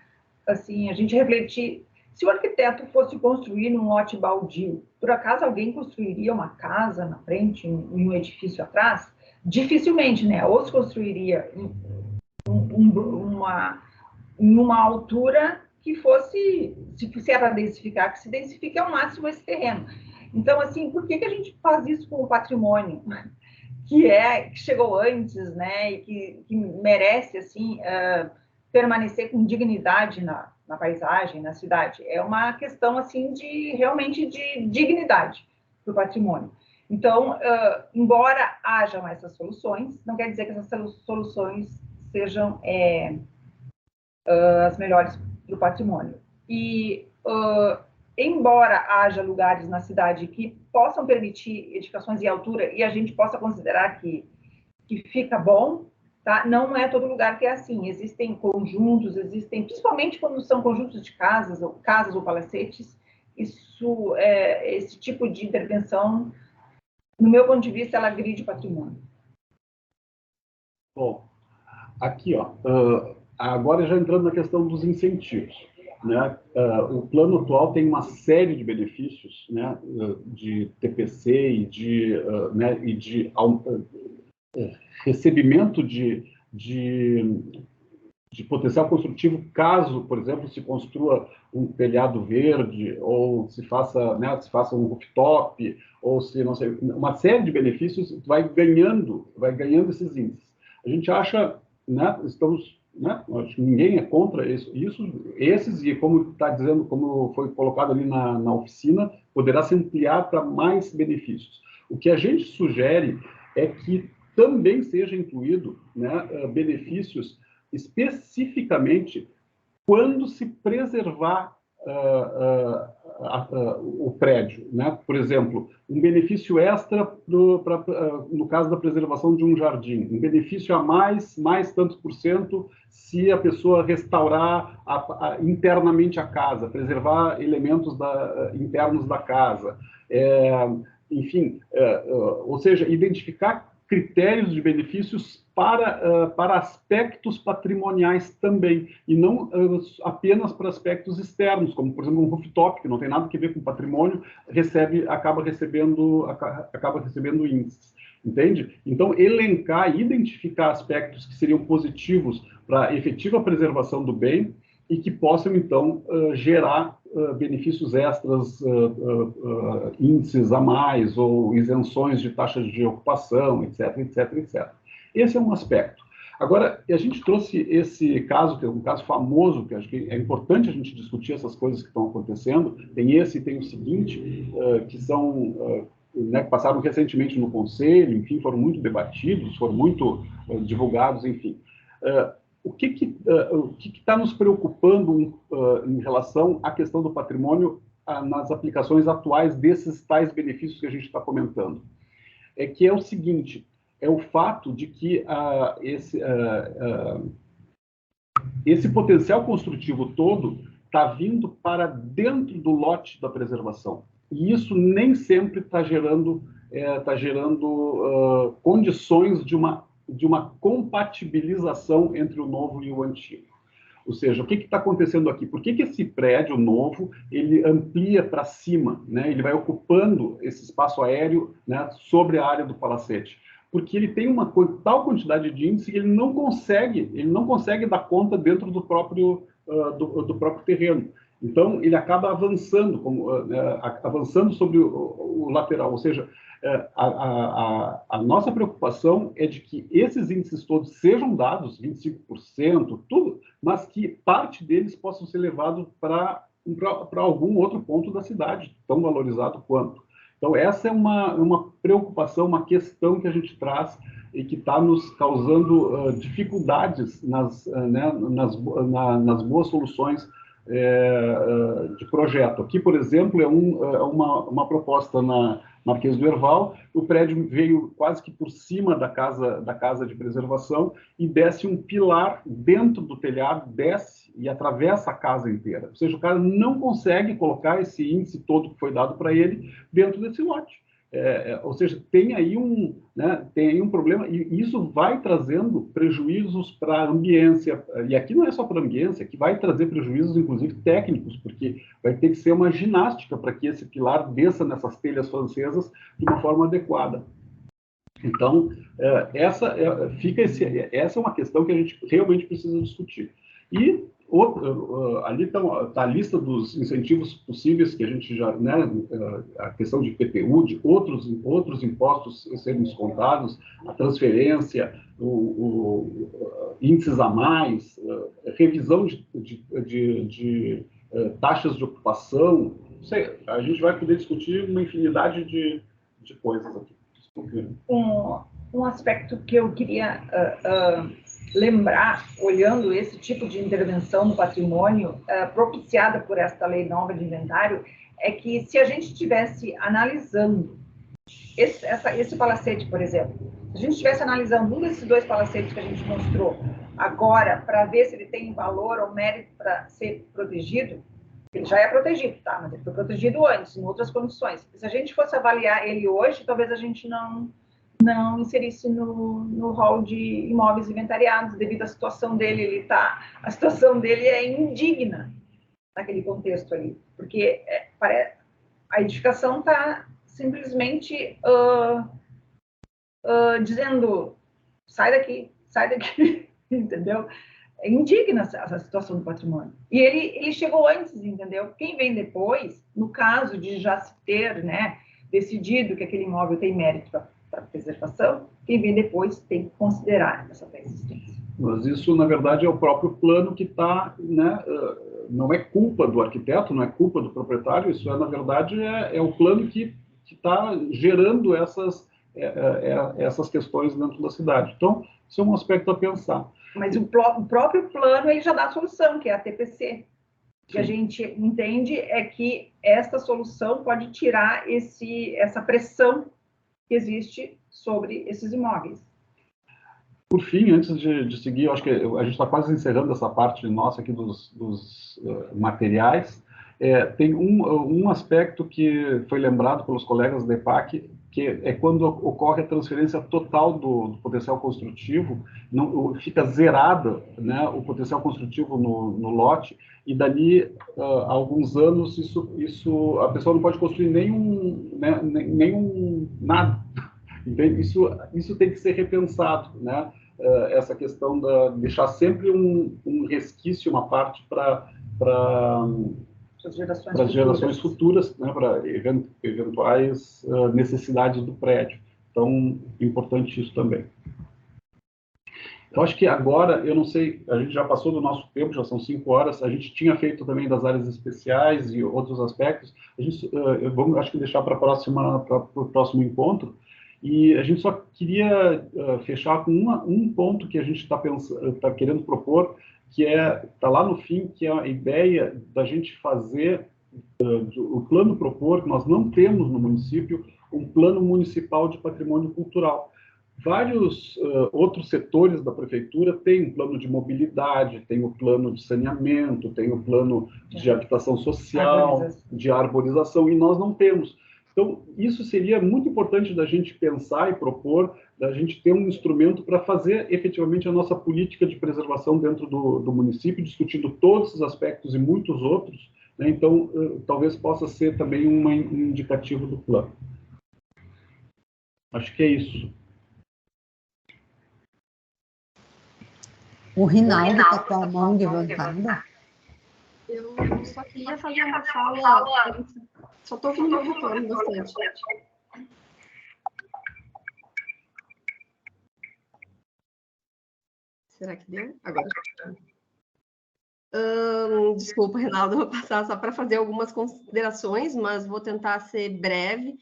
assim, a gente refletir. Se o arquiteto fosse construir num lote baldio, por acaso alguém construiria uma casa na frente, em um edifício atrás? Dificilmente, né? Ou se construiria em uma altura que fosse, se é para densificar, que se densifique ao máximo esse terreno. Então, assim, por que a gente faz isso com o patrimônio? Que chegou antes, né, e que merece, assim, permanecer com dignidade na paisagem, na cidade. É uma questão, assim, realmente de dignidade para o patrimônio. Então, embora hajam essas soluções, não quer dizer que essas soluções sejam as melhores para o patrimônio. E, embora haja lugares na cidade que possam permitir edificações em altura e a gente possa considerar que fica bom, tá? Não é todo lugar que é assim. Existem conjuntos, principalmente quando são conjuntos de casas ou palacetes, esse tipo de intervenção, no meu ponto de vista, ela agride o patrimônio. Bom, aqui, agora já entrando na questão dos incentivos, né? O plano atual tem uma série de benefícios, né, de TPC e de recebimento de de potencial construtivo, caso, por exemplo, se construa um telhado verde, ou se faça, né, se faça um rooftop, ou se, não sei, uma série de benefícios, vai ganhando esses índices. A gente acha, né, acho que ninguém é contra esses, e como está dizendo, como foi colocado ali na oficina, poderá se ampliar para mais benefícios. O que a gente sugere é que também seja incluído, né, benefícios especificamente quando se preservar o prédio, né? Por exemplo, um benefício extra no caso da preservação de um jardim, um benefício a mais tantos por cento se a pessoa restaurar internamente a casa, preservar elementos internos da casa, enfim, ou seja, identificar critérios de benefícios para aspectos patrimoniais também, e não apenas para aspectos externos, como, por exemplo, um rooftop, que não tem nada a ver com patrimônio, acaba recebendo índices, entende? Então, elencar, identificar aspectos que seriam positivos para a efetiva preservação do bem e que possam, então, gerar benefícios extras, índices a mais, ou isenções de taxas de ocupação, etc, etc, etc. Esse é um aspecto. Agora, a gente trouxe esse caso, que é um caso famoso, que acho que é importante a gente discutir essas coisas que estão acontecendo. Tem esse e tem o seguinte, que são... né, que passaram recentemente no Conselho, enfim, foram muito debatidos, foram muito divulgados, enfim. O que está nos preocupando em relação à questão do patrimônio nas aplicações atuais desses tais benefícios que a gente está comentando? É que é o seguinte, é o fato de que esse potencial construtivo todo está vindo para dentro do lote da preservação. E isso nem sempre está gerando condições de uma compatibilização entre o novo e o antigo. Ou seja, o que está acontecendo aqui? Por que esse prédio novo ele amplia para cima, né? Ele vai ocupando esse espaço aéreo, né, sobre a área do palacete? Porque ele tem uma tal quantidade de índice que ele não consegue dar conta dentro do próprio terreno. Então, ele acaba avançando, avançando sobre o lateral, ou seja, a nossa preocupação é de que esses índices todos sejam dados, 25%, tudo, mas que parte deles possam ser levados para algum outro ponto da cidade, tão valorizado quanto. Então, essa é uma preocupação, uma questão que a gente traz e que está nos causando dificuldades nas boas soluções de projeto. Aqui, por exemplo, é uma proposta na Marquês do Herval. O prédio veio quase que por cima da casa de preservação e desce um pilar dentro do telhado, desce e atravessa a casa inteira. Ou seja, o cara não consegue colocar esse índice todo que foi dado para ele dentro desse lote. Ou seja, tem aí um problema, e isso vai trazendo prejuízos para a ambiência, e aqui não é só para a ambiência, aqui vai trazer prejuízos, inclusive, técnicos, porque vai ter que ser uma ginástica para que esse pilar desça nessas telhas francesas de uma forma adequada. Então, essa é uma questão que a gente realmente precisa discutir. E ali está a lista dos incentivos possíveis que a gente já, né, a questão de IPTU, de outros impostos serem descontados, a transferência, índices a mais, revisão de taxas de ocupação. Não sei, a gente vai poder discutir uma infinidade de coisas aqui. Um aspecto que eu queria lembrar, olhando esse tipo de intervenção no patrimônio propiciada por esta lei nova de inventário, é que se a gente estivesse analisando esse palacete, por exemplo, se a gente estivesse analisando um desses dois palacetes que a gente mostrou agora, para ver se ele tem valor ou mérito para ser protegido, ele já é protegido, tá? Mas ele foi protegido antes, em outras condições. Se a gente fosse avaliar ele hoje, talvez a gente não inserisse no rol de imóveis inventariados, devido à situação dele. A situação dele é indigna naquele contexto ali, porque a edificação está simplesmente dizendo, sai daqui, entendeu? é indigna essa situação do patrimônio. E ele chegou antes, entendeu? Quem vem depois, no caso de já se ter, né, decidido que aquele imóvel tem mérito para preservação, quem vem depois tem que considerar essa pré-existência. Mas isso, na verdade, é o próprio plano que está, né, não é culpa do arquiteto, não é culpa do proprietário, isso na verdade, é o plano que está gerando essas questões dentro da cidade. Então, isso é um aspecto a pensar. Mas o próprio plano ele já dá a solução, que é a TPC. O que a gente entende é que esta solução pode tirar essa pressão que existe sobre esses imóveis. Por fim, antes de seguir, eu acho que a gente está quase encerrando essa parte nossa aqui dos materiais. Tem um aspecto que foi lembrado pelos colegas da EPAC, que é quando ocorre a transferência total do potencial construtivo, fica zerado, né, o potencial construtivo no lote, e dali a alguns anos a pessoa não pode construir nenhum nada. Então, isso tem que ser repensado, né? Essa questão de deixar sempre um resquício, uma parte para as gerações futuras, né, para eventuais necessidades do prédio. Então, é importante isso também. Eu acho que agora, eu não sei, a gente já passou do nosso tempo, já são 5 horas, a gente tinha feito também das áreas especiais e outros aspectos, vamos, acho que deixar para o próximo encontro, e a gente só queria fechar com um ponto que a gente está querendo propor, que está lá no fim, que é a ideia da gente fazer o plano propor, que nós não temos no município, um plano municipal de patrimônio cultural. Vários outros setores da prefeitura têm um plano de mobilidade, tem o plano de saneamento, tem o plano de habitação social, de arborização, e nós não temos. Então, isso seria muito importante da gente pensar e propor, da gente ter um instrumento para fazer efetivamente a nossa política de preservação dentro do município, discutindo todos esses aspectos e muitos outros, né? Então, talvez possa ser também um indicativo do plano. Acho que é isso. O Rinaldo está com a mão levantada. Eu só queria fazer uma fala. Só estou ouvindo meu retorno bastante. Será que deu? Agora. Desculpa, Reinaldo, vou passar só para fazer algumas considerações, mas vou tentar ser breve.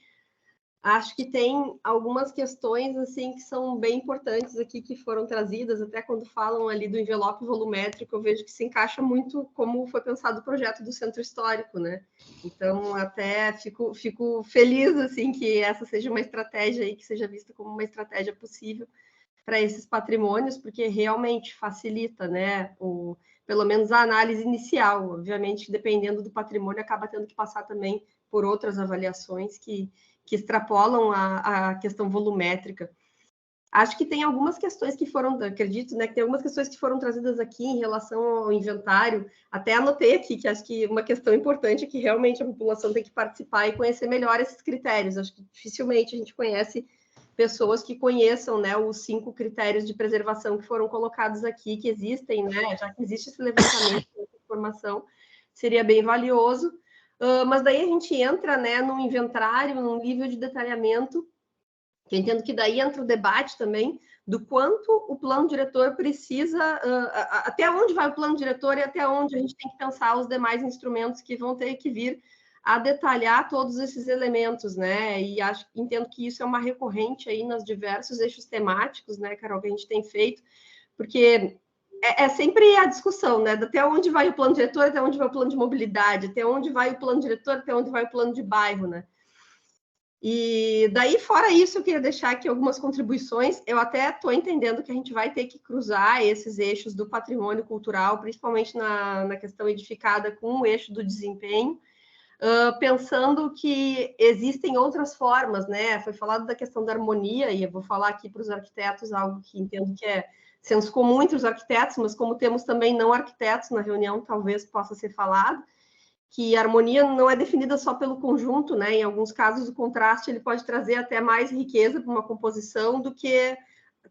Acho que tem algumas questões assim que são bem importantes aqui que foram trazidas, até quando falam ali do envelope volumétrico, eu vejo que se encaixa muito como foi pensado o projeto do Centro Histórico, né? Então, até fico feliz assim que essa seja uma estratégia aí, que seja vista como uma estratégia possível para esses patrimônios, porque realmente facilita, né? Pelo menos a análise inicial. Obviamente, dependendo do patrimônio, acaba tendo que passar também por outras avaliações que extrapolam a questão volumétrica. Acho que tem algumas questões que foram, acredito, né, que tem algumas questões que foram trazidas aqui em relação ao inventário, até anotei aqui, que acho que uma questão importante é que realmente a população tem que participar e conhecer melhor esses critérios. Acho que dificilmente a gente conhece pessoas que conheçam, né, os 5 critérios de preservação que foram colocados aqui, que existem, né, já que existe esse levantamento, essa informação, seria bem valioso. Mas daí a gente entra, né, num inventário, num nível de detalhamento, que eu entendo que daí entra o debate também do quanto o plano diretor precisa, até onde vai o plano diretor e até onde a gente tem que pensar os demais instrumentos que vão ter que vir a detalhar todos esses elementos, né? E entendo que isso é uma recorrente aí nos diversos eixos temáticos, né, Carol, que a gente tem feito, porque é sempre a discussão, né? Até onde vai o plano diretor, até onde vai o plano de mobilidade, até onde vai o plano diretor, até onde vai o plano de bairro, né? E daí, fora isso, eu queria deixar aqui algumas contribuições. Eu até estou entendendo que a gente vai ter que cruzar esses eixos do patrimônio cultural, principalmente na questão edificada com o eixo do desempenho, pensando que existem outras formas, né? Foi falado da questão da harmonia, e eu vou falar aqui para os arquitetos algo que entendo que é senso comum entre os arquitetos, mas como temos também não arquitetos na reunião, talvez possa ser falado, que a harmonia não é definida só pelo conjunto, né? Em alguns casos, o contraste ele pode trazer até mais riqueza para uma composição do que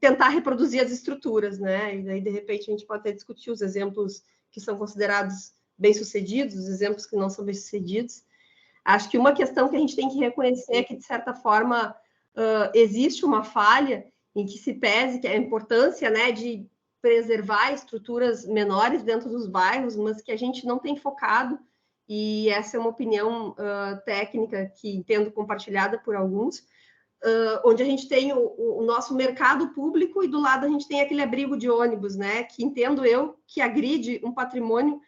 tentar reproduzir as estruturas, né? E daí, de repente, a gente pode até discutir os exemplos que são considerados bem-sucedidos, os exemplos que não são bem-sucedidos. Acho que uma questão que a gente tem que reconhecer é que, de certa forma, existe uma falha em que se pese que a importância, né, de preservar estruturas menores dentro dos bairros, mas que a gente não tem focado, e essa é uma opinião técnica que entendo compartilhada por alguns, onde a gente tem o nosso mercado público e do lado a gente tem aquele abrigo de ônibus, né, que entendo eu que agride um patrimônio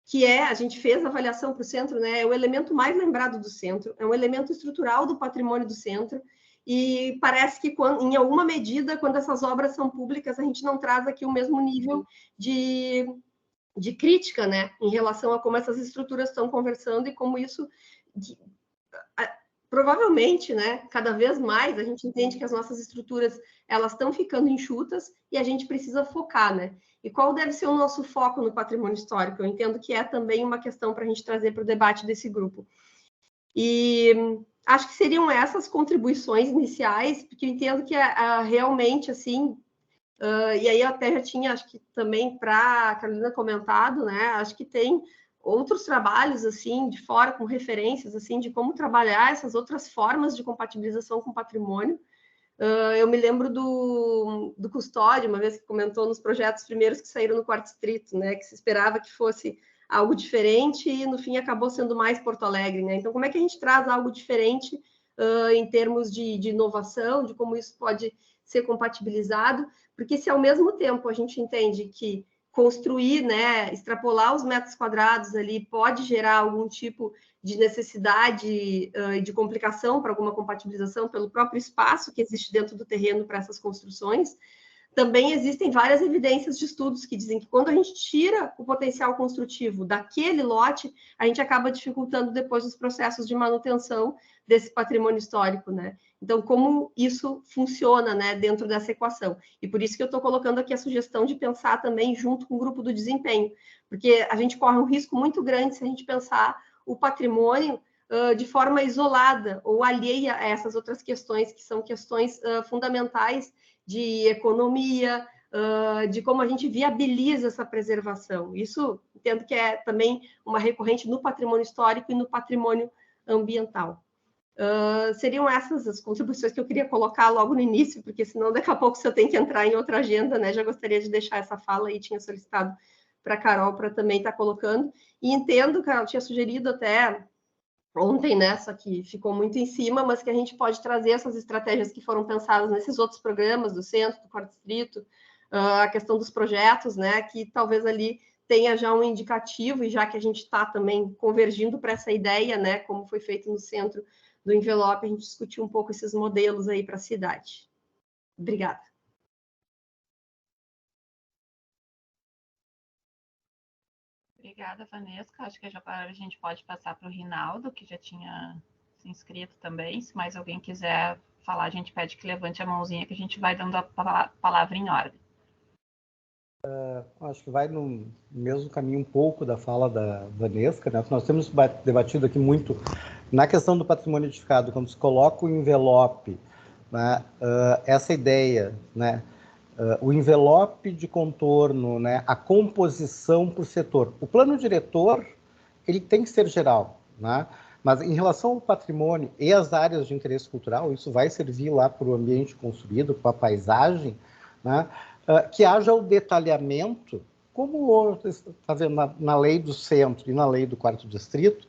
que a gente fez a avaliação para o centro, né, é o elemento mais lembrado do centro, é um elemento estrutural do patrimônio do centro, e parece que, em alguma medida, quando essas obras são públicas, a gente não traz aqui o mesmo nível de crítica, né, em relação a como essas estruturas estão conversando e como isso... provavelmente, né, cada vez mais a gente entende que as nossas estruturas elas estão ficando enxutas e a gente precisa focar, né? E qual deve ser o nosso foco no patrimônio histórico? Eu entendo que é também uma questão para a gente trazer para o debate desse grupo. E acho que seriam essas contribuições iniciais, porque eu entendo que realmente, assim, e aí eu até já tinha, acho que também para a Carolina comentado, né, acho que tem outros trabalhos, assim, de fora, com referências, assim, de como trabalhar essas outras formas de compatibilização com o patrimônio. Eu me lembro do Custódio, uma vez que comentou nos projetos primeiros que saíram no Quarto Distrito, né, que se esperava que fosse algo diferente e, no fim, acabou sendo mais Porto Alegre, né? Então, como é que a gente traz algo diferente em termos de inovação, de como isso pode ser compatibilizado? Porque se, ao mesmo tempo, a gente entende que construir, né, extrapolar os metros quadrados ali pode gerar algum tipo de necessidade de complicação para alguma compatibilização pelo próprio espaço que existe dentro do terreno para essas construções, também existem várias evidências de estudos que dizem que quando a gente tira o potencial construtivo daquele lote, a gente acaba dificultando depois os processos de manutenção desse patrimônio histórico, né? Então, como isso funciona, né, dentro dessa equação? E por isso que eu estou colocando aqui a sugestão de pensar também junto com o grupo do desempenho, porque a gente corre um risco muito grande se a gente pensar o patrimônio de forma isolada ou alheia a essas outras questões, que são questões fundamentais de economia, de como a gente viabiliza essa preservação. Isso, entendo que é também uma recorrente no patrimônio histórico e no patrimônio ambiental. Seriam essas as contribuições que eu queria colocar logo no início, porque senão daqui a pouco, se eu tenho que entrar em outra agenda, né, já gostaria de deixar essa fala e tinha solicitado para a Carol para também estar colocando. E entendo, Carol, tinha sugerido até ontem, né, só que ficou muito em cima, mas que a gente pode trazer essas estratégias que foram pensadas nesses outros programas do centro, do Quarto Distrito, a questão dos projetos, né, que talvez ali tenha já um indicativo, e já que a gente está também convergindo para essa ideia, né, como foi feito no centro do envelope, a gente discutiu um pouco esses modelos aí para a cidade. Obrigada. Obrigada, Vanesca. Acho que agora a gente pode passar para o Rinaldo, que já tinha se inscrito também. Se mais alguém quiser falar, a gente pede que levante a mãozinha, que a gente vai dando a palavra em ordem. Acho que vai no mesmo caminho um pouco da fala da Vanesca, né? Nós temos debatido aqui muito na questão do patrimônio edificado, quando se coloca o envelope, né? Essa ideia, né? O envelope de contorno, né? A composição por setor. O plano diretor, ele tem que ser geral, né? Mas em relação ao patrimônio e as áreas de interesse cultural, isso vai servir lá para o ambiente construído, para a paisagem, né? Que haja o detalhamento, como está vendo na lei do centro e na lei do Quarto Distrito,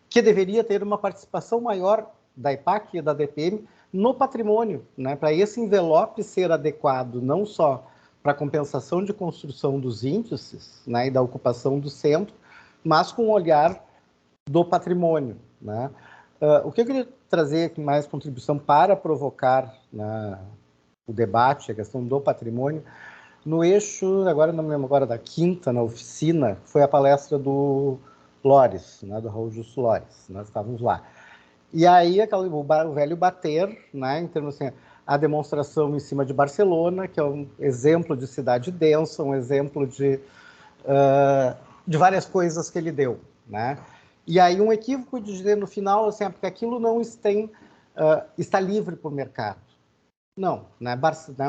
que deveria ter uma participação maior da EPAC e da DPM no patrimônio, né, para esse envelope ser adequado não só para a compensação de construção dos índices, né, e da ocupação do centro, mas com o olhar do patrimônio, né. O que eu queria trazer aqui mais contribuição para provocar, né, o debate, a questão do patrimônio, no eixo, agora não me lembro agora, da quinta, na oficina, foi a palestra do Lores, né, do Raul Justo Lores, nós estávamos lá. E aí, o velho bater, né, em termos assim, a demonstração em cima de Barcelona, que é um exemplo de cidade densa, um exemplo de várias coisas que ele deu, né? E aí um equívoco de dizer no final, assim, porque aquilo não está livre para o mercado. Não, né?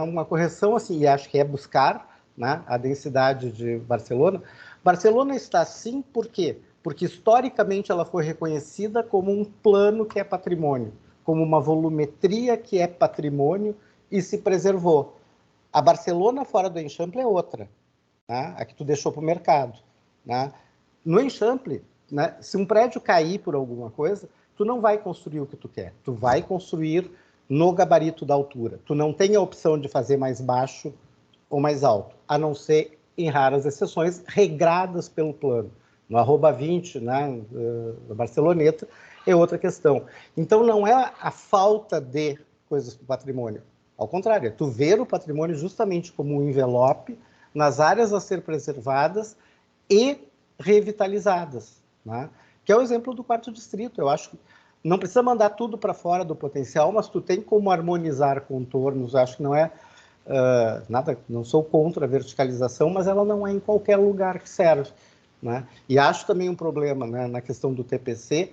Uma correção assim, e acho que é buscar, né, a densidade de Barcelona. Barcelona está assim, por quê? Porque historicamente ela foi reconhecida como um plano que é patrimônio, como uma volumetria que é patrimônio e se preservou. A Barcelona fora do Eixample é outra, né? A que tu deixou para o mercado, né? No Eixample, né, se um prédio cair por alguma coisa, tu não vai construir o que tu quer, tu vai construir no gabarito da altura. Tu não tem a opção de fazer mais baixo ou mais alto, a não ser em raras exceções regradas pelo plano. No @20, né, da Barceloneta, é outra questão. Então, não é a falta de coisas para o patrimônio. Ao contrário, é tu ver o patrimônio justamente como um envelope nas áreas a ser preservadas e revitalizadas, né? Que é o exemplo do quarto distrito. Eu acho que não precisa mandar tudo para fora do potencial, mas tu tem como harmonizar contornos. Eu acho que não é nada, não sou contra a verticalização, mas ela não é em qualquer lugar que serve, né? E acho também um problema, né, na questão do TPC,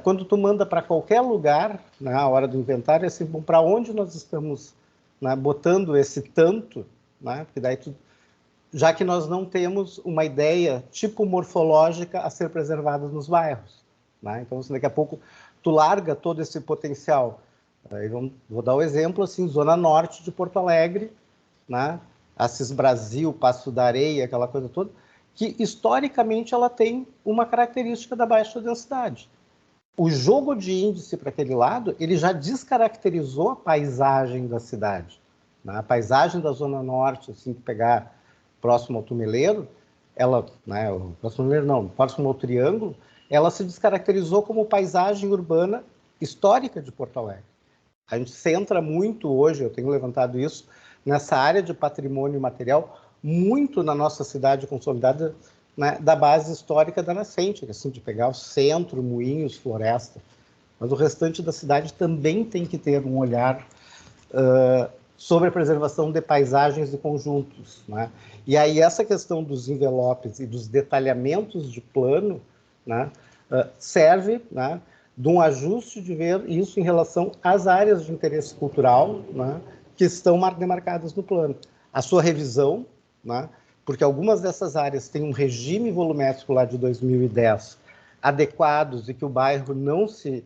quando tu manda para qualquer lugar, na, né, hora do inventário, é assim, para onde nós estamos, né, botando esse tanto, né? Porque daí tu, já que nós não temos uma ideia tipo morfológica a ser preservada nos bairros, né? Então, daqui a pouco tu larga todo esse potencial. Aí vou dar o exemplo, assim, zona norte de Porto Alegre, né? Assis Brasil, Passo da Areia, aquela coisa toda, que historicamente ela tem uma característica da baixa densidade. O jogo de índice para aquele lado, ele já descaracterizou a paisagem da cidade, né? A paisagem da zona norte, assim, que pegar próximo ao Tumeleiro, ela, né, próximo ao Triângulo, ela se descaracterizou como paisagem urbana histórica de Porto Alegre. A gente centra muito hoje, eu tenho levantado isso, nessa área de patrimônio material, muito na nossa cidade consolidada, né, da base histórica da nascente, assim, de pegar o centro, Moinhos, Floresta. Mas o restante da cidade também tem que ter um olhar sobre a preservação de paisagens e conjuntos, né? E aí essa questão dos envelopes e dos detalhamentos de plano, né, serve, né, de um ajuste de ver isso em relação às áreas de interesse cultural, né, que estão demarcadas no plano. A sua revisão, né, porque algumas dessas áreas têm um regime volumétrico lá de 2010 adequados e que o bairro não se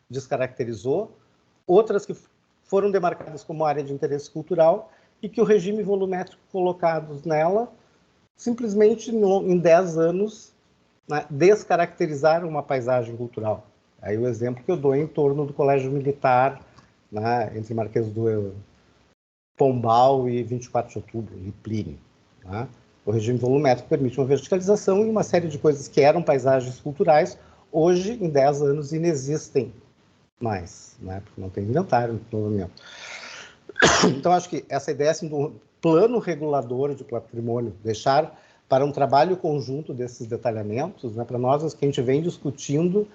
descaracterizou, outras que foram demarcadas como área de interesse cultural e que o regime volumétrico colocados nela, simplesmente em 10 anos, né, descaracterizaram uma paisagem cultural. Aí o exemplo que eu dou é em torno do Colégio Militar, né, entre Marquês do Pombal e 24 de Outubro, e Plínio, né? O regime volumétrico permite uma verticalização e uma série de coisas que eram paisagens culturais, hoje, em 10 anos, inexistem mais, né? Porque não tem inventário, desenvolvimento. Então, acho que essa ideia assim, do plano regulador de patrimônio, deixar para um trabalho conjunto desses detalhamentos, né, para nós, que a gente vem discutindo,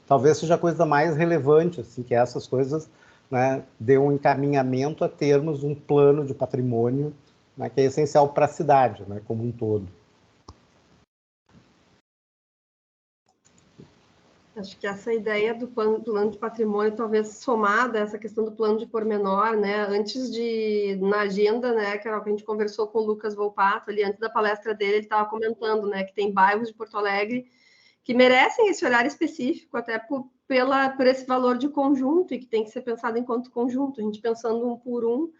talvez seja a coisa mais relevante, assim, que essas coisas, né, dê um encaminhamento a termos um plano de patrimônio, né, que é essencial para a cidade, né, como um todo. Acho que essa ideia do plano de patrimônio, talvez somada a essa questão do plano de pormenor, né? Antes de, na agenda, né, Carol, que a gente conversou com o Lucas Volpato, ali antes da palestra dele, ele estava comentando, né, que tem bairros de Porto Alegre que merecem esse olhar específico, até por esse valor de conjunto, e que tem que ser pensado enquanto conjunto. A gente pensando um por um,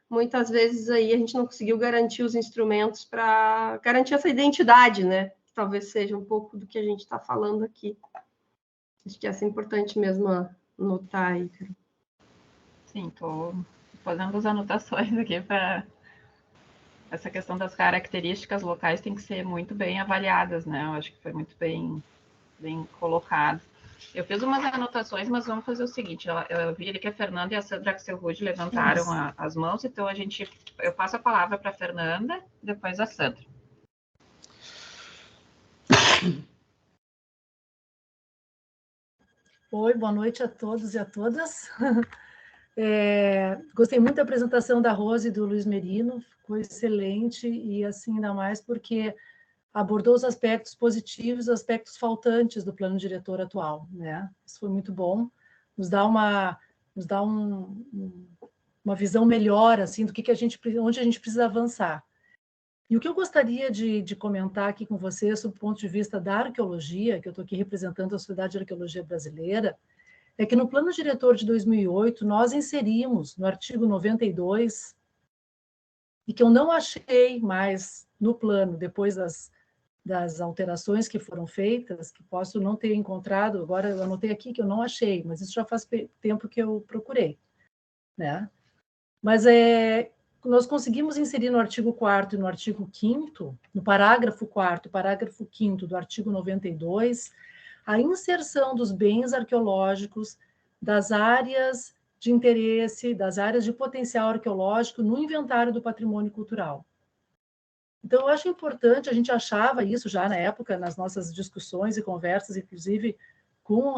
muitas vezes aí a gente não conseguiu garantir os instrumentos para garantir essa identidade, né? Que talvez seja um pouco do que a gente está falando aqui. Acho que essa é importante mesmo anotar aí, cara. Sim, estou fazendo as anotações aqui para essa questão das características locais tem que ser muito bem avaliadas, né? Eu acho que foi muito bem colocado. Eu fiz umas anotações, mas vamos fazer o seguinte, eu vi ali que a Fernanda e a Sandra Axelrod levantaram as mãos, então eu passo a palavra para a Fernanda, depois a Sandra. Oi, boa noite a todos e a todas. Gostei muito da apresentação da Rose e do Luiz Merino, ficou excelente, e assim, ainda mais porque abordou os aspectos positivos, os aspectos faltantes do plano diretor atual, né? Isso foi muito bom, nos dá um uma visão melhor assim do que onde a gente precisa avançar. E o que eu gostaria de comentar aqui com vocês, do ponto de vista da arqueologia, que eu estou aqui representando a Sociedade de Arqueologia Brasileira, é que no Plano Diretor de 2008, nós inserimos no artigo 92, e que eu não achei mais no plano, depois das alterações que foram feitas, que posso não ter encontrado, agora eu anotei aqui que eu não achei, mas isso já faz tempo que eu procurei, né? Mas nós conseguimos inserir no artigo 4º e no artigo 5º, no parágrafo 4º e parágrafo 5º do artigo 92, a inserção dos bens arqueológicos das áreas de interesse, das áreas de potencial arqueológico no inventário do patrimônio cultural. Então, eu acho importante, a gente achava isso já na época, nas nossas discussões e conversas, inclusive com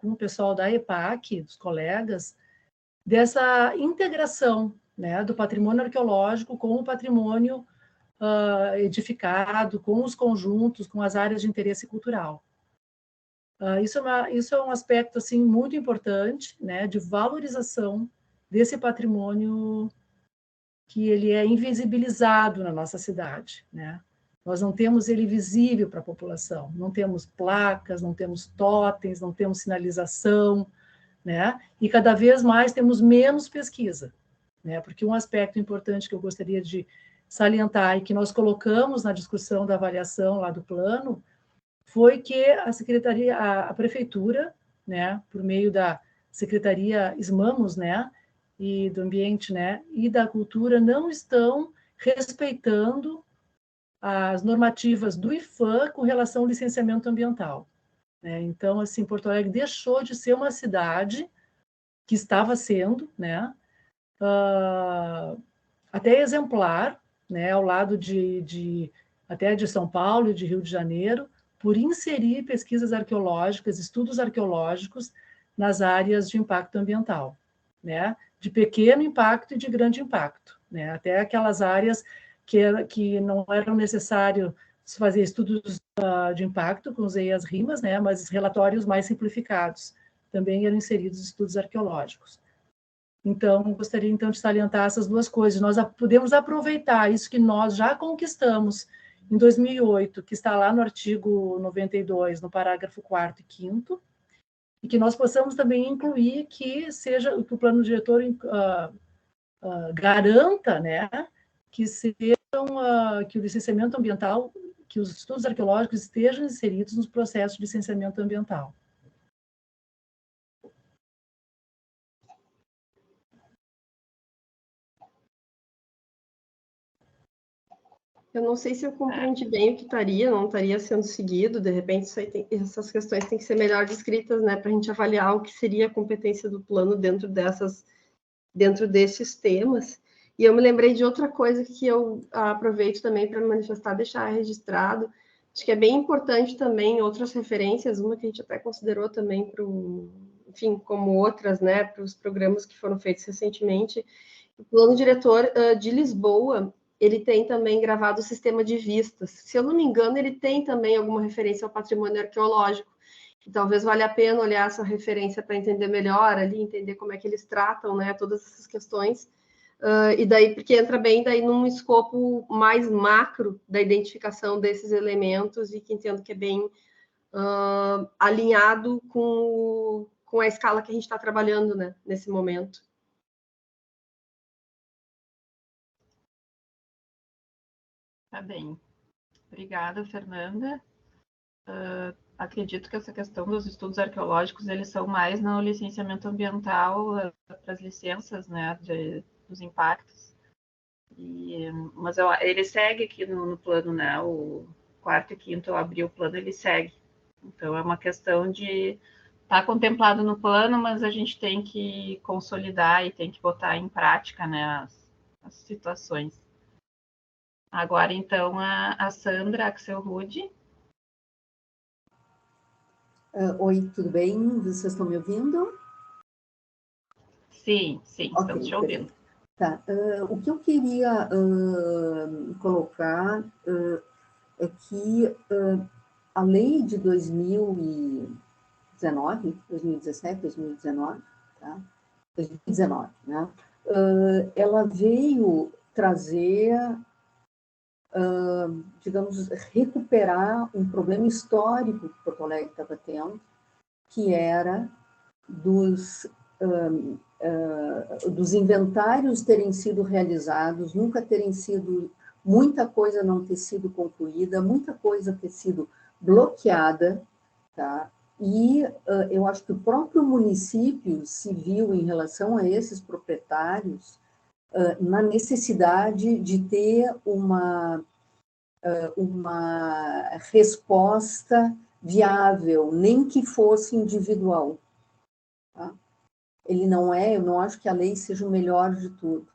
o pessoal da EPAC, dos colegas, dessa integração, né, do patrimônio arqueológico com o patrimônio edificado, com os conjuntos, com as áreas de interesse cultural. Isso é um aspecto assim, muito importante, né, de valorização desse patrimônio que ele é invisibilizado na nossa cidade, né? Nós não temos ele visível para a população, não temos placas, não temos totens, não temos sinalização, né? E cada vez mais temos menos pesquisa, né? Porque um aspecto importante que eu gostaria de salientar e que nós colocamos na discussão da avaliação lá do plano foi que a prefeitura, né, por meio da Secretaria SMAMUS, né, e do Ambiente, né, e da Cultura, não estão respeitando as normativas do IPHAN com relação ao licenciamento ambiental, né? Então, assim, Porto Alegre deixou de ser uma cidade que estava sendo, né, até exemplar, né, ao lado até de São Paulo e de Rio de Janeiro, por inserir pesquisas arqueológicas, estudos arqueológicos nas áreas de impacto ambiental, né? De pequeno impacto e de grande impacto, né? Até aquelas áreas que não eram necessário fazer estudos de impacto com os EIAs-RIMAs, né? Mas relatórios mais simplificados também eram inseridos estudos arqueológicos. Então, gostaria então de salientar essas duas coisas. Nós podemos aproveitar isso que nós já conquistamos em 2008, que está lá no artigo 92, no parágrafo 4º e 5º, e que nós possamos também incluir que o plano diretor garanta, né, que o licenciamento ambiental, que os estudos arqueológicos estejam inseridos nos processos de licenciamento ambiental. Eu não sei se eu compreendi bem o que não estaria sendo seguido, de repente essas questões têm que ser melhor descritas, né, para a gente avaliar o que seria a competência do plano dentro desses temas. E eu me lembrei de outra coisa que eu aproveito também para manifestar, deixar registrado, acho que é bem importante também outras referências, uma que a gente até considerou também enfim, como outras, né, para os programas que foram feitos recentemente. O plano diretor de Lisboa, ele tem também gravado o sistema de vistas. Se eu não me engano, ele tem também alguma referência ao patrimônio arqueológico, que talvez valha a pena olhar essa referência para entender melhor ali, entender como é que eles tratam, né, todas essas questões. E daí, porque entra bem daí num escopo mais macro da identificação desses elementos e que entendo que é bem alinhado com a escala que a gente está trabalhando, né, nesse momento. Tá bem. Obrigada, Fernanda. Acredito que essa questão dos estudos arqueológicos, eles são mais no licenciamento ambiental, para as licenças, né, dos impactos. Mas ele segue aqui no plano, né, o 4º e 5º, eu abri o plano, ele segue. Então, é uma questão de estar contemplado no plano, mas a gente tem que consolidar e tem que botar em prática, né, as situações. Agora, então, a Sandra Axelrod. Oi, tudo bem? Vocês estão me ouvindo? Sim, okay, estamos te ouvindo. Tá. O que eu queria colocar é que a lei de 2017, 2019, tá? 2019, né? ela veio trazer, digamos, recuperar um problema histórico que Porto Alegre estava tendo, que era dos inventários terem sido realizados, nunca terem sido, muita coisa não ter sido concluída, muita coisa ter sido bloqueada, tá? E eu acho que o próprio município se viu em relação a esses proprietários na necessidade de ter uma resposta viável, nem que fosse individual. Tá? Eu não acho que a lei seja o melhor de tudo.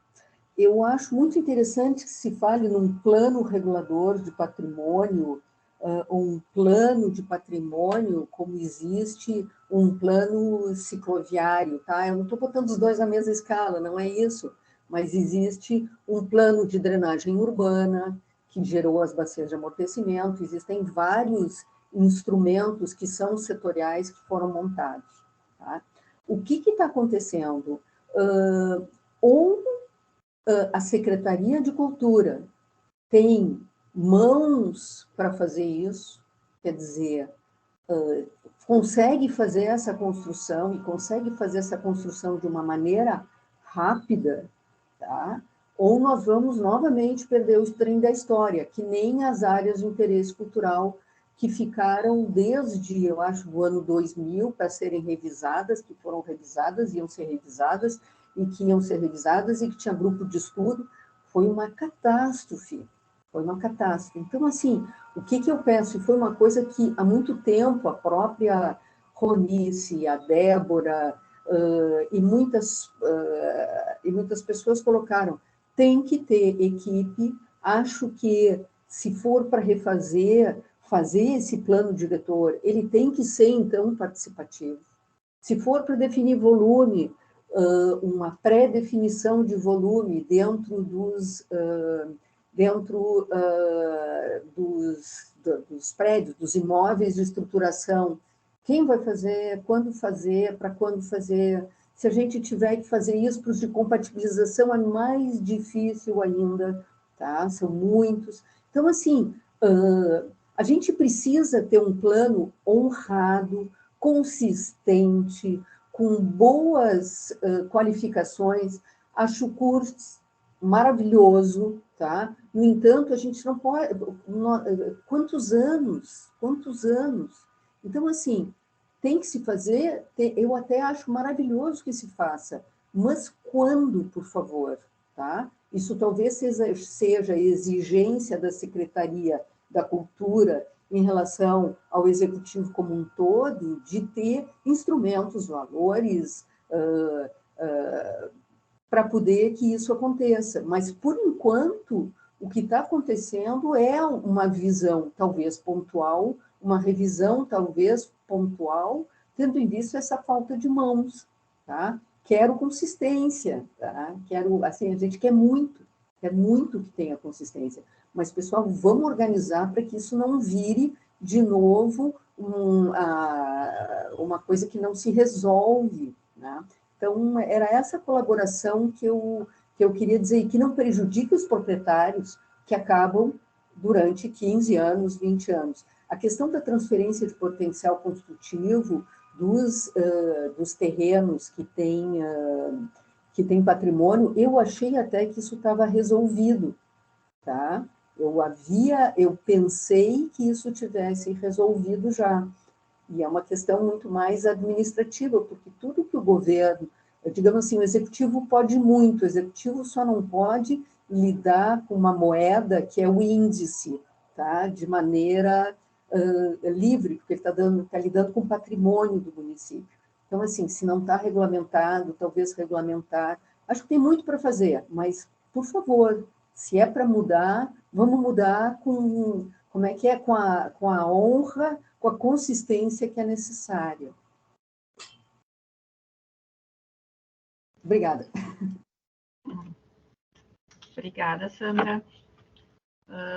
Eu acho muito interessante que se fale num plano regulador de patrimônio, um plano de patrimônio, como existe um plano cicloviário, tá? Eu não estou botando os dois na mesma escala, não é isso, mas existe um plano de drenagem urbana, que gerou as bacias de amortecimento, existem vários instrumentos que são setoriais que foram montados, tá? O que está acontecendo? Ou a Secretaria de Cultura tem mãos para fazer isso, quer dizer, consegue fazer essa construção e consegue fazer essa construção de uma maneira rápida, tá? Ou nós vamos novamente perder o trem da história, que nem as áreas de interesse cultural que ficaram desde, eu acho, o ano 2000 para serem revisadas, que foram revisadas, iam ser revisadas, e que iam ser revisadas, e que tinha grupo de estudo, foi uma catástrofe. Foi uma catástrofe. Então, assim, o que eu peço? Foi uma coisa que, há muito tempo, a própria Ronice, a Débora, e muitas pessoas colocaram, tem que ter equipe, acho que, se for para fazer esse plano diretor, ele tem que ser, então, participativo. Se for para definir volume, uma pré-definição de volume dentro dos prédios, dos imóveis de estruturação, quem vai fazer, para quando fazer. Se a gente tiver que fazer isso para os de compatibilização, é mais difícil ainda, tá? São muitos. Então, assim, a gente precisa ter um plano honrado, consistente, com boas qualificações. Acho o curso maravilhoso, tá? No entanto, a gente não pode... Quantos anos? Então, assim, tem que se fazer, eu até acho maravilhoso que se faça, mas quando, por favor, tá? Isso talvez seja a exigência da Secretaria da Cultura em relação ao Executivo como um todo, de ter instrumentos, valores, para poder que isso aconteça. Mas, por enquanto, o que está acontecendo é uma visão, talvez pontual, uma revisão, talvez pontual, tendo em vista essa falta de mãos, tá? Quero consistência, tá? Quero, assim, a gente quer muito que tenha consistência. Mas, pessoal, vamos organizar para que isso não vire, de novo, uma coisa que não se resolve, né? Então, era essa colaboração que eu queria dizer, e que não prejudique os proprietários que acabam durante 15 anos, 20 anos. A questão da transferência de potencial construtivo dos terrenos que têm patrimônio, eu achei até que isso estava resolvido, tá? Eu pensei que isso tivesse resolvido já. E é uma questão muito mais administrativa, porque tudo que o governo, digamos assim, o executivo pode muito, o executivo só não pode lidar com uma moeda que é o índice, tá? De maneira livre, porque ele está lidando com o patrimônio do município. Então, assim, se não está regulamentado, talvez regulamentar. Acho que tem muito para fazer, mas, por favor, se é para mudar, vamos mudar com a honra, com a consistência que é necessária. Obrigada. Obrigada, Sandra.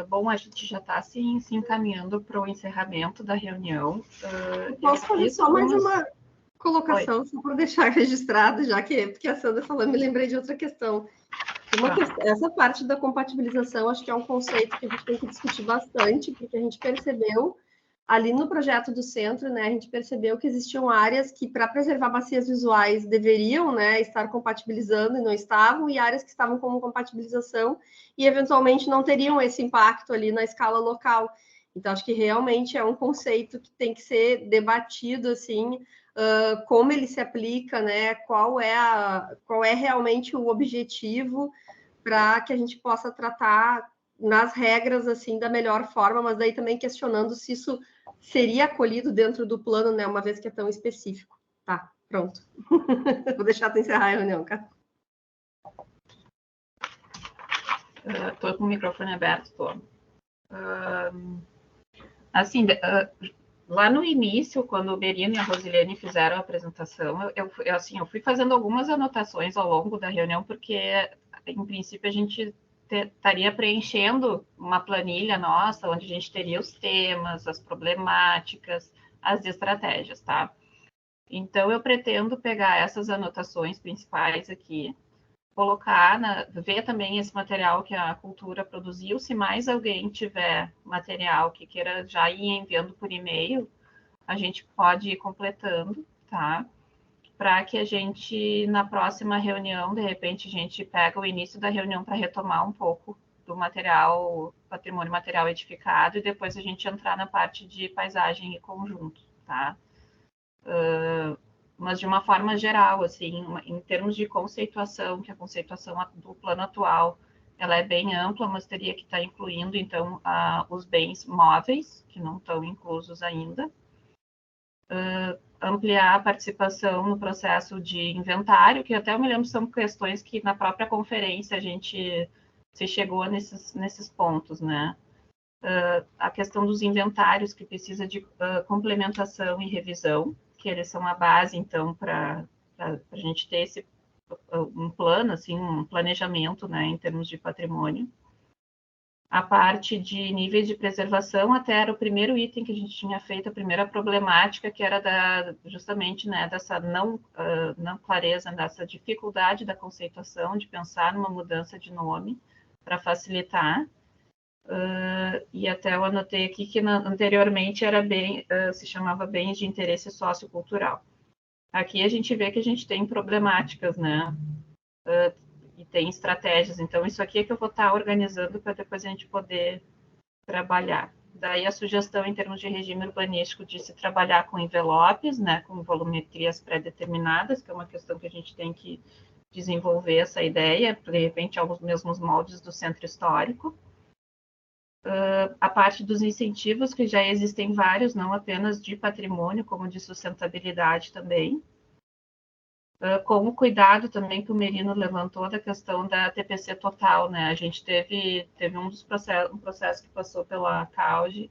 Bom, a gente já está se encaminhando para o encerramento da reunião. Posso fazer só mais colocação, só para deixar registrado, já que porque a Sandra falou, me lembrei de outra questão. Essa parte da compatibilização, acho que é um conceito que a gente tem que discutir bastante, porque a gente percebeu, ali no projeto do centro, né, a gente percebeu que existiam áreas que, para preservar bacias visuais, deveriam, né, estar compatibilizando e não estavam, e áreas que estavam como compatibilização e, eventualmente, não teriam esse impacto ali na escala local. Então, acho que realmente é um conceito que tem que ser debatido, assim, como ele se aplica, né, qual é realmente o objetivo para que a gente possa tratar nas regras, assim, da melhor forma, mas daí também questionando se isso seria acolhido dentro do plano, né, uma vez que é tão específico. Tá, pronto. Vou deixar tu encerrar a reunião, cara. Estou com o microfone aberto, estou. Assim, lá no início, quando o Merino e a Rosilene fizeram a apresentação, eu fui fazendo algumas anotações ao longo da reunião, porque, em princípio, a gente estaria preenchendo uma planilha nossa, onde a gente teria os temas, as problemáticas, as estratégias, tá? Então, eu pretendo pegar essas anotações principais aqui, colocar, ver também esse material que a Cultura produziu. Se mais alguém tiver material que queira já ir enviando por e-mail, a gente pode ir completando, tá? Para que a gente, na próxima reunião, de repente, a gente pega o início da reunião para retomar um pouco do material, patrimônio material edificado, e depois a gente entrar na parte de paisagem e conjunto, tá? Mas de uma forma geral, assim, em termos de conceituação, que a conceituação do plano atual, ela é bem ampla, mas teria que estar incluindo, então, os bens móveis, que não estão inclusos ainda, ampliar a participação no processo de inventário, que até eu me lembro são questões que na própria conferência a gente se chegou nesses pontos, né? A questão dos inventários, que precisa de complementação e revisão, que eles são a base, então, para a gente ter um plano, assim, um planejamento, né, em termos de patrimônio. A parte de níveis de preservação, até era o primeiro item que a gente tinha feito, a primeira problemática, que era justamente, né, dessa não clareza, dessa dificuldade da conceituação, de pensar numa mudança de nome, para facilitar. E até eu anotei aqui que anteriormente era se chamava bens de interesse sociocultural. Aqui a gente vê que a gente tem problemáticas, né? E tem estratégias. Então, isso aqui é que eu vou estar organizando para depois a gente poder trabalhar. Daí a sugestão em termos de regime urbanístico de se trabalhar com envelopes, né? Com volumetrias pré-determinadas, que é uma questão que a gente tem que desenvolver essa ideia, de repente, aos mesmos moldes do centro histórico. A parte dos incentivos, que já existem vários, não apenas de patrimônio, como de sustentabilidade também. Com o cuidado também que o Merino levantou da questão da TPC total, né? A gente teve um processo que passou pela CAUG,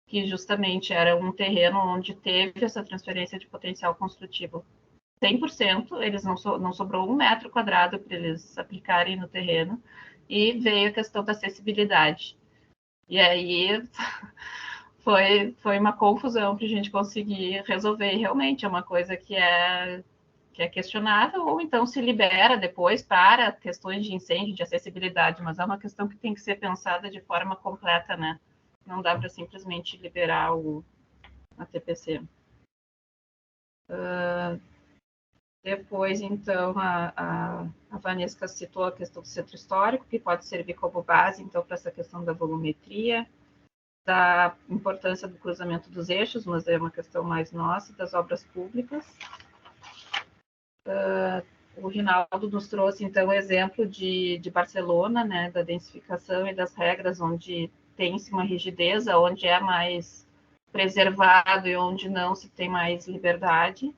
que justamente era um terreno onde teve essa transferência de potencial construtivo 100%, eles não sobrou 1 metro quadrado para eles aplicarem no terreno, e veio a questão da acessibilidade. E aí foi uma confusão para a gente conseguir resolver. E realmente é uma coisa que é questionável, ou então se libera depois para questões de incêndio, de acessibilidade, mas é uma questão que tem que ser pensada de forma completa, né? Não dá para simplesmente liberar a TPC. Depois, então, a Vanessa citou a questão do centro histórico, que pode servir como base, então, para essa questão da volumetria, da importância do cruzamento dos eixos, mas é uma questão mais nossa, das obras públicas. O Rinaldo nos trouxe, então, o exemplo de Barcelona, né, da densificação e das regras, onde tem-se uma rigidez, onde é mais preservado e onde não se tem mais liberdade.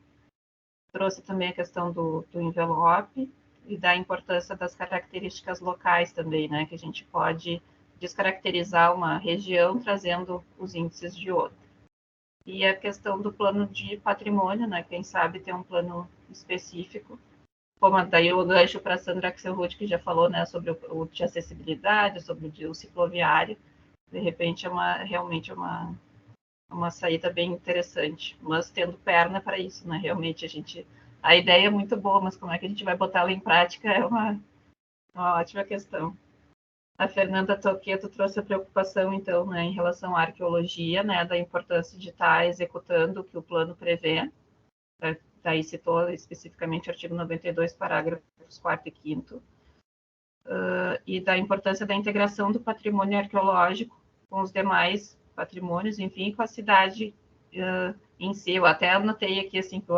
Trouxe também a questão do envelope e da importância das características locais também, né, que a gente pode descaracterizar uma região trazendo os índices de outra. E a questão do plano de patrimônio, né, quem sabe ter um plano específico, como daí o gancho para a Sandra Axelrod, que já falou, né, sobre o de acessibilidade, sobre o cicloviário, de repente realmente é uma saída bem interessante, mas tendo perna para isso, né? Realmente a ideia é muito boa, mas como é que a gente vai botar ela em prática é uma ótima questão. A Fernanda Toqueto trouxe a preocupação, então, né, em relação à arqueologia, né, da importância de estar executando o que o plano prevê. Daí citou especificamente o artigo 92, parágrafos 4º e 5º. E da importância da integração do patrimônio arqueológico com os demais patrimônios, enfim, com a cidade em si. Eu até anotei aqui assim, que o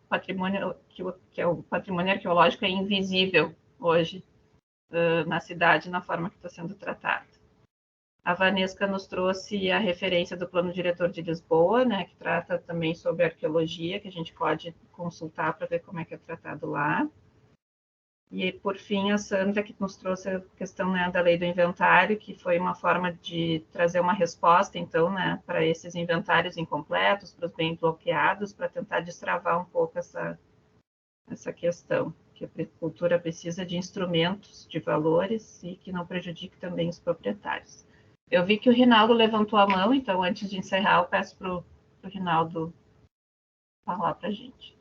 patrimônio, que é o patrimônio arqueológico é invisível hoje na cidade, na forma que está sendo tratado. A Vanesca nos trouxe a referência do Plano Diretor de Lisboa, né, que trata também sobre arqueologia, que a gente pode consultar para ver como é que é tratado lá. E, por fim, a Sandra, que nos trouxe a questão, né, da lei do inventário, que foi uma forma de trazer uma resposta, então, né, para esses inventários incompletos, para os bens bloqueados, para tentar destravar um pouco essa questão, que a cultura precisa de instrumentos, de valores, e que não prejudique também os proprietários. Eu vi que o Rinaldo levantou a mão, então, antes de encerrar, eu peço para o Rinaldo falar para a gente.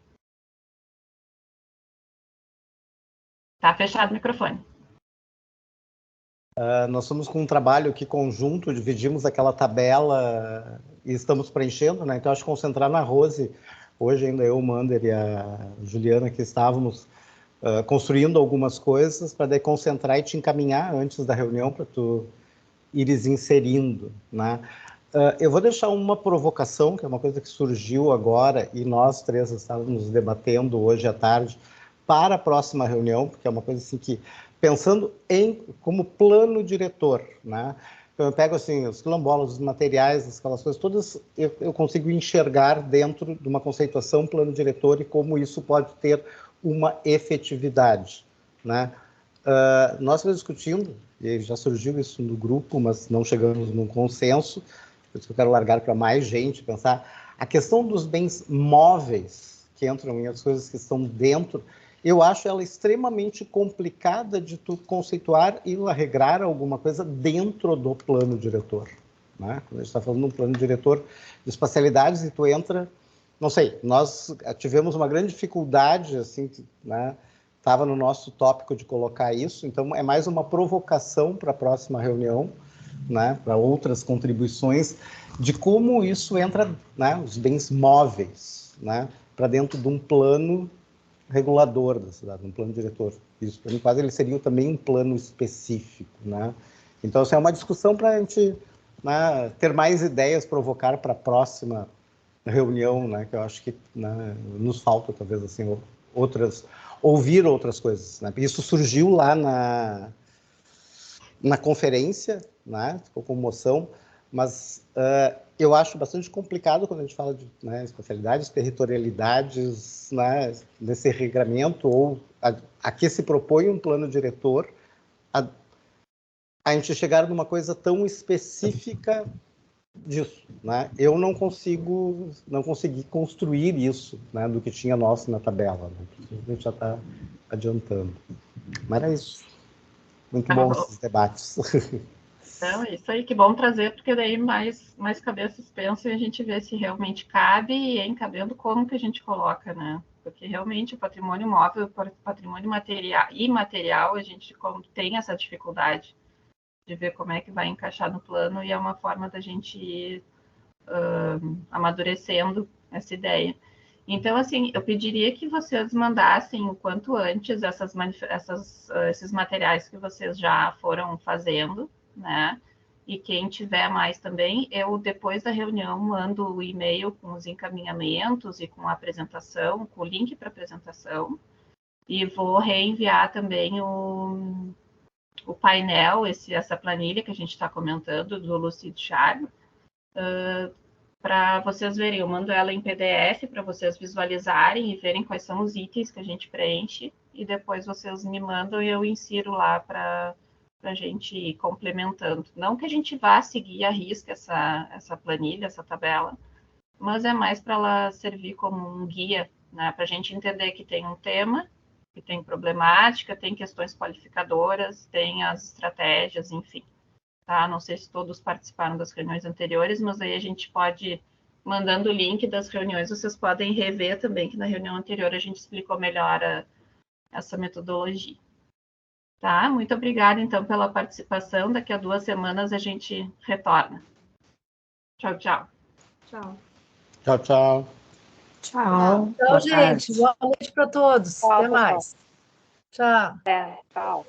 Tá fechado o microfone. Nós estamos com um trabalho aqui conjunto, dividimos aquela tabela e estamos preenchendo, né? Então, acho que concentrar na Rose. Hoje ainda eu, o Mander e a Juliana que estávamos construindo algumas coisas para daí concentrar e te encaminhar antes da reunião para tu ires inserindo, né? Eu vou deixar uma provocação, que é uma coisa que surgiu agora e nós três estávamos debatendo hoje à tarde para a próxima reunião, porque é uma coisa assim que, pensando como plano diretor, né? Então, eu pego assim, os quilombolas, os materiais, aquelas coisas todas, eu consigo enxergar dentro de uma conceituação plano diretor e como isso pode ter uma efetividade, né? Nós estamos discutindo, e já surgiu isso no grupo, mas não chegamos num consenso, por isso que eu quero largar para mais gente pensar, a questão dos bens móveis, que entram em as coisas que estão dentro, eu acho ela extremamente complicada de tu conceituar e regrar alguma coisa dentro do plano diretor, né? Quando a gente está falando de um plano diretor de espacialidades e tu entra, não sei, nós tivemos uma grande dificuldade, assim, né? Estava no nosso tópico de colocar isso, então é mais uma provocação para a próxima reunião, né? Para outras contribuições de como isso entra, né? Os bens móveis, né? Para dentro de um plano regulador da cidade, um plano diretor. Isso, para mim, quase ele seria também um plano específico, né? Então, assim, é uma discussão para a gente, né, ter mais ideias, provocar para a próxima reunião, né? Que eu acho que, né, nos falta, talvez, assim, ouvir outras coisas, né? Isso surgiu lá na conferência, né? Ficou com moção, mas eu acho bastante complicado quando a gente fala de, né, especialidades, territorialidades, né, desse regramento, ou a que se propõe um plano diretor, a gente chegar numa coisa tão específica disso, né? Eu não consegui construir isso, né, do que tinha nosso na tabela, né? A gente já está adiantando. Mas é isso. Muito bom esses debates. Então, é isso aí, que bom trazer, porque daí mais cabeças pensam e a gente vê se realmente cabe e, em cabendo, como que a gente coloca, né? Porque realmente o patrimônio móvel, o patrimônio material e imaterial, a gente tem essa dificuldade de ver como é que vai encaixar no plano e é uma forma da gente ir amadurecendo essa ideia. Então, assim, eu pediria que vocês mandassem o quanto antes esses materiais que vocês já foram fazendo, né? E quem tiver mais também, eu depois da reunião mando o e-mail com os encaminhamentos e com a apresentação, com o link para a apresentação, e vou reenviar também o painel, essa planilha que a gente está comentando, do Lucid Charme, para vocês verem. Eu mando ela em PDF para vocês visualizarem e verem quais são os itens que a gente preenche, e depois vocês me mandam e eu insiro lá para a gente ir complementando. Não que a gente vá seguir à risca essa planilha, essa tabela, mas é mais para ela servir como um guia, né, para a gente entender que tem um tema, que tem problemática, tem questões qualificadoras, tem as estratégias, enfim. Tá? Não sei se todos participaram das reuniões anteriores, mas aí a gente pode mandando o link das reuniões, vocês podem rever também, que na reunião anterior a gente explicou melhor essa metodologia. Tá? Muito obrigada, então, pela participação. Daqui a 2 semanas a gente retorna. Tchau, tchau. Tchau. Tchau, tchau. Tchau, gente. Boa noite para todos. Até mais. Tchau. Tchau.